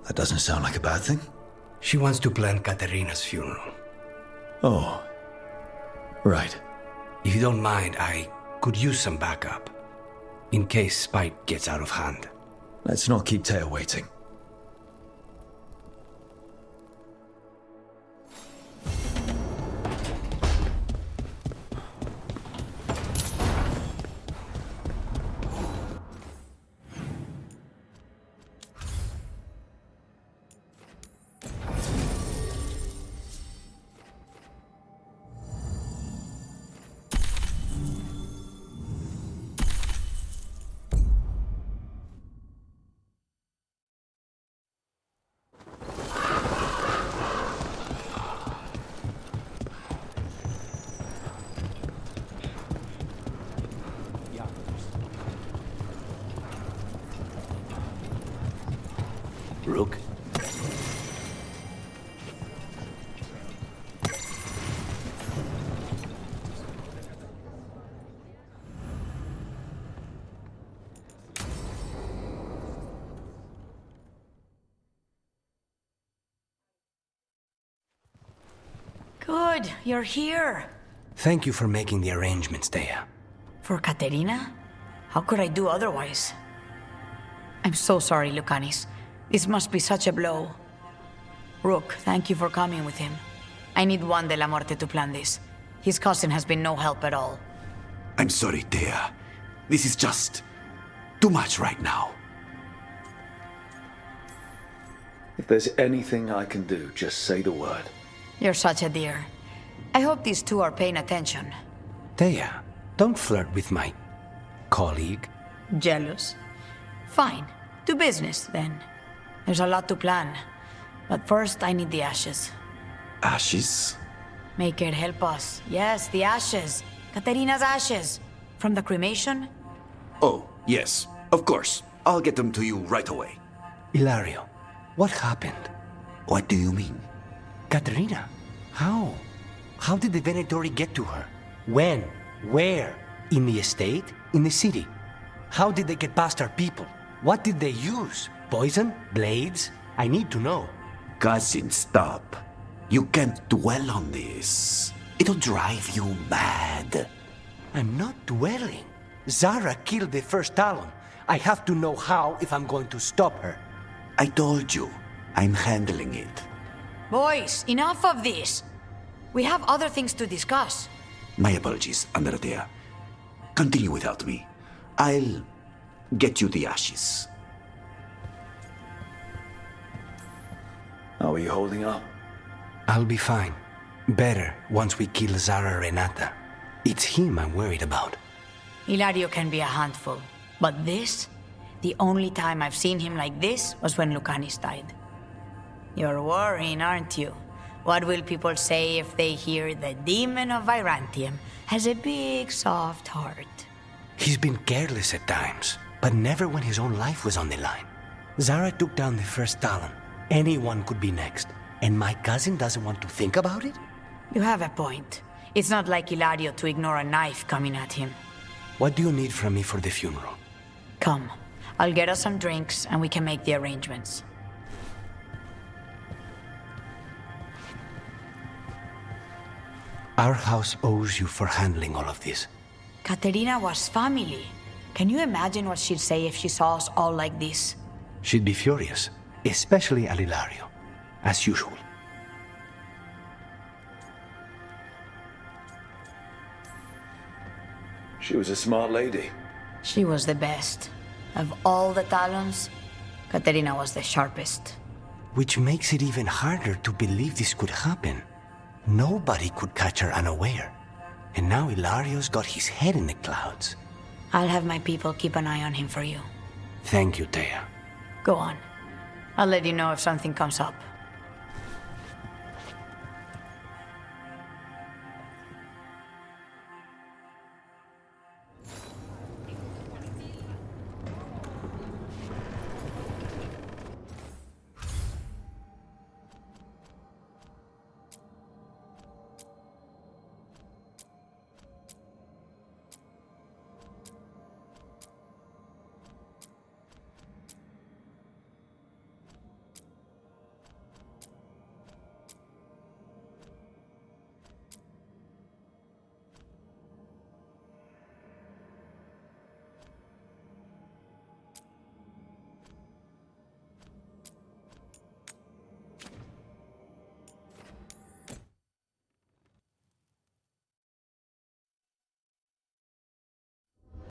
That doesn't sound like a bad thing. She wants to plan Katerina's funeral. Oh. Right. If you don't mind, I could use some backup. In case Spite gets out of hand. Let's not keep Thea waiting. Rook? Good, you're here. Thank you for making the arrangements, Dea. For Katerina? How could I do otherwise? I'm so sorry, Lucanis. This must be such a blow. Rook, thank you for coming with him. I need Juan de la Muerte to plan this. His cousin has been no help at all. I'm sorry, Dea. This is just too much right now. If there's anything I can do, just say the word. You're such a dear. I hope these two are paying attention. Dea, don't flirt with my colleague. Jealous? Fine. To business, then. There's a lot to plan. But first, I need the ashes. Ashes? Make it help us. Yes, the ashes. Katerina's ashes. From the cremation? Oh, yes. Of course. I'll get them to you right away. Ilario, what happened? What do you mean? Katerina, how? How did the Venatori get to her? When? Where? In the estate? In the city? How did they get past our people? What did they use? Poison? Blades? I need to know. Cousin, stop. You can't dwell on this. It'll drive you mad. I'm not dwelling. Zara killed the first Talon. I have to know how if I'm going to stop her. I told you, I'm handling it. Boys, enough of this. We have other things to discuss. My apologies, Andradea. Continue without me. I'll get you the ashes. Are we holding up? I'll be fine. Better once we kill Zara Renata. It's him I'm worried about. Ilario can be a handful. But this? The only time I've seen him like this was when Lucanis died. You're worrying, aren't you? What will people say if they hear the demon of Virantium has a big, soft heart? He's been careless at times, but never when his own life was on the line. Zara took down the first Talon. Anyone could be next. And my cousin doesn't want to think about it? You have a point. It's not like Ilario to ignore a knife coming at him. What do you need from me for the funeral? Come. I'll get us some drinks and we can make the arrangements. Our house owes you for handling all of this. Katerina was family. Can you imagine what she'd say if she saw us all like this? She'd be furious, especially at Ilario, as usual. She was a smart lady. She was the best. Of all the Talons, Katerina was the sharpest. Which makes it even harder to believe this could happen. Nobody could catch her unaware. And now Ilario's got his head in the clouds. I'll have my people keep an eye on him for you. Thank you, Dea. Go on. I'll let you know if something comes up.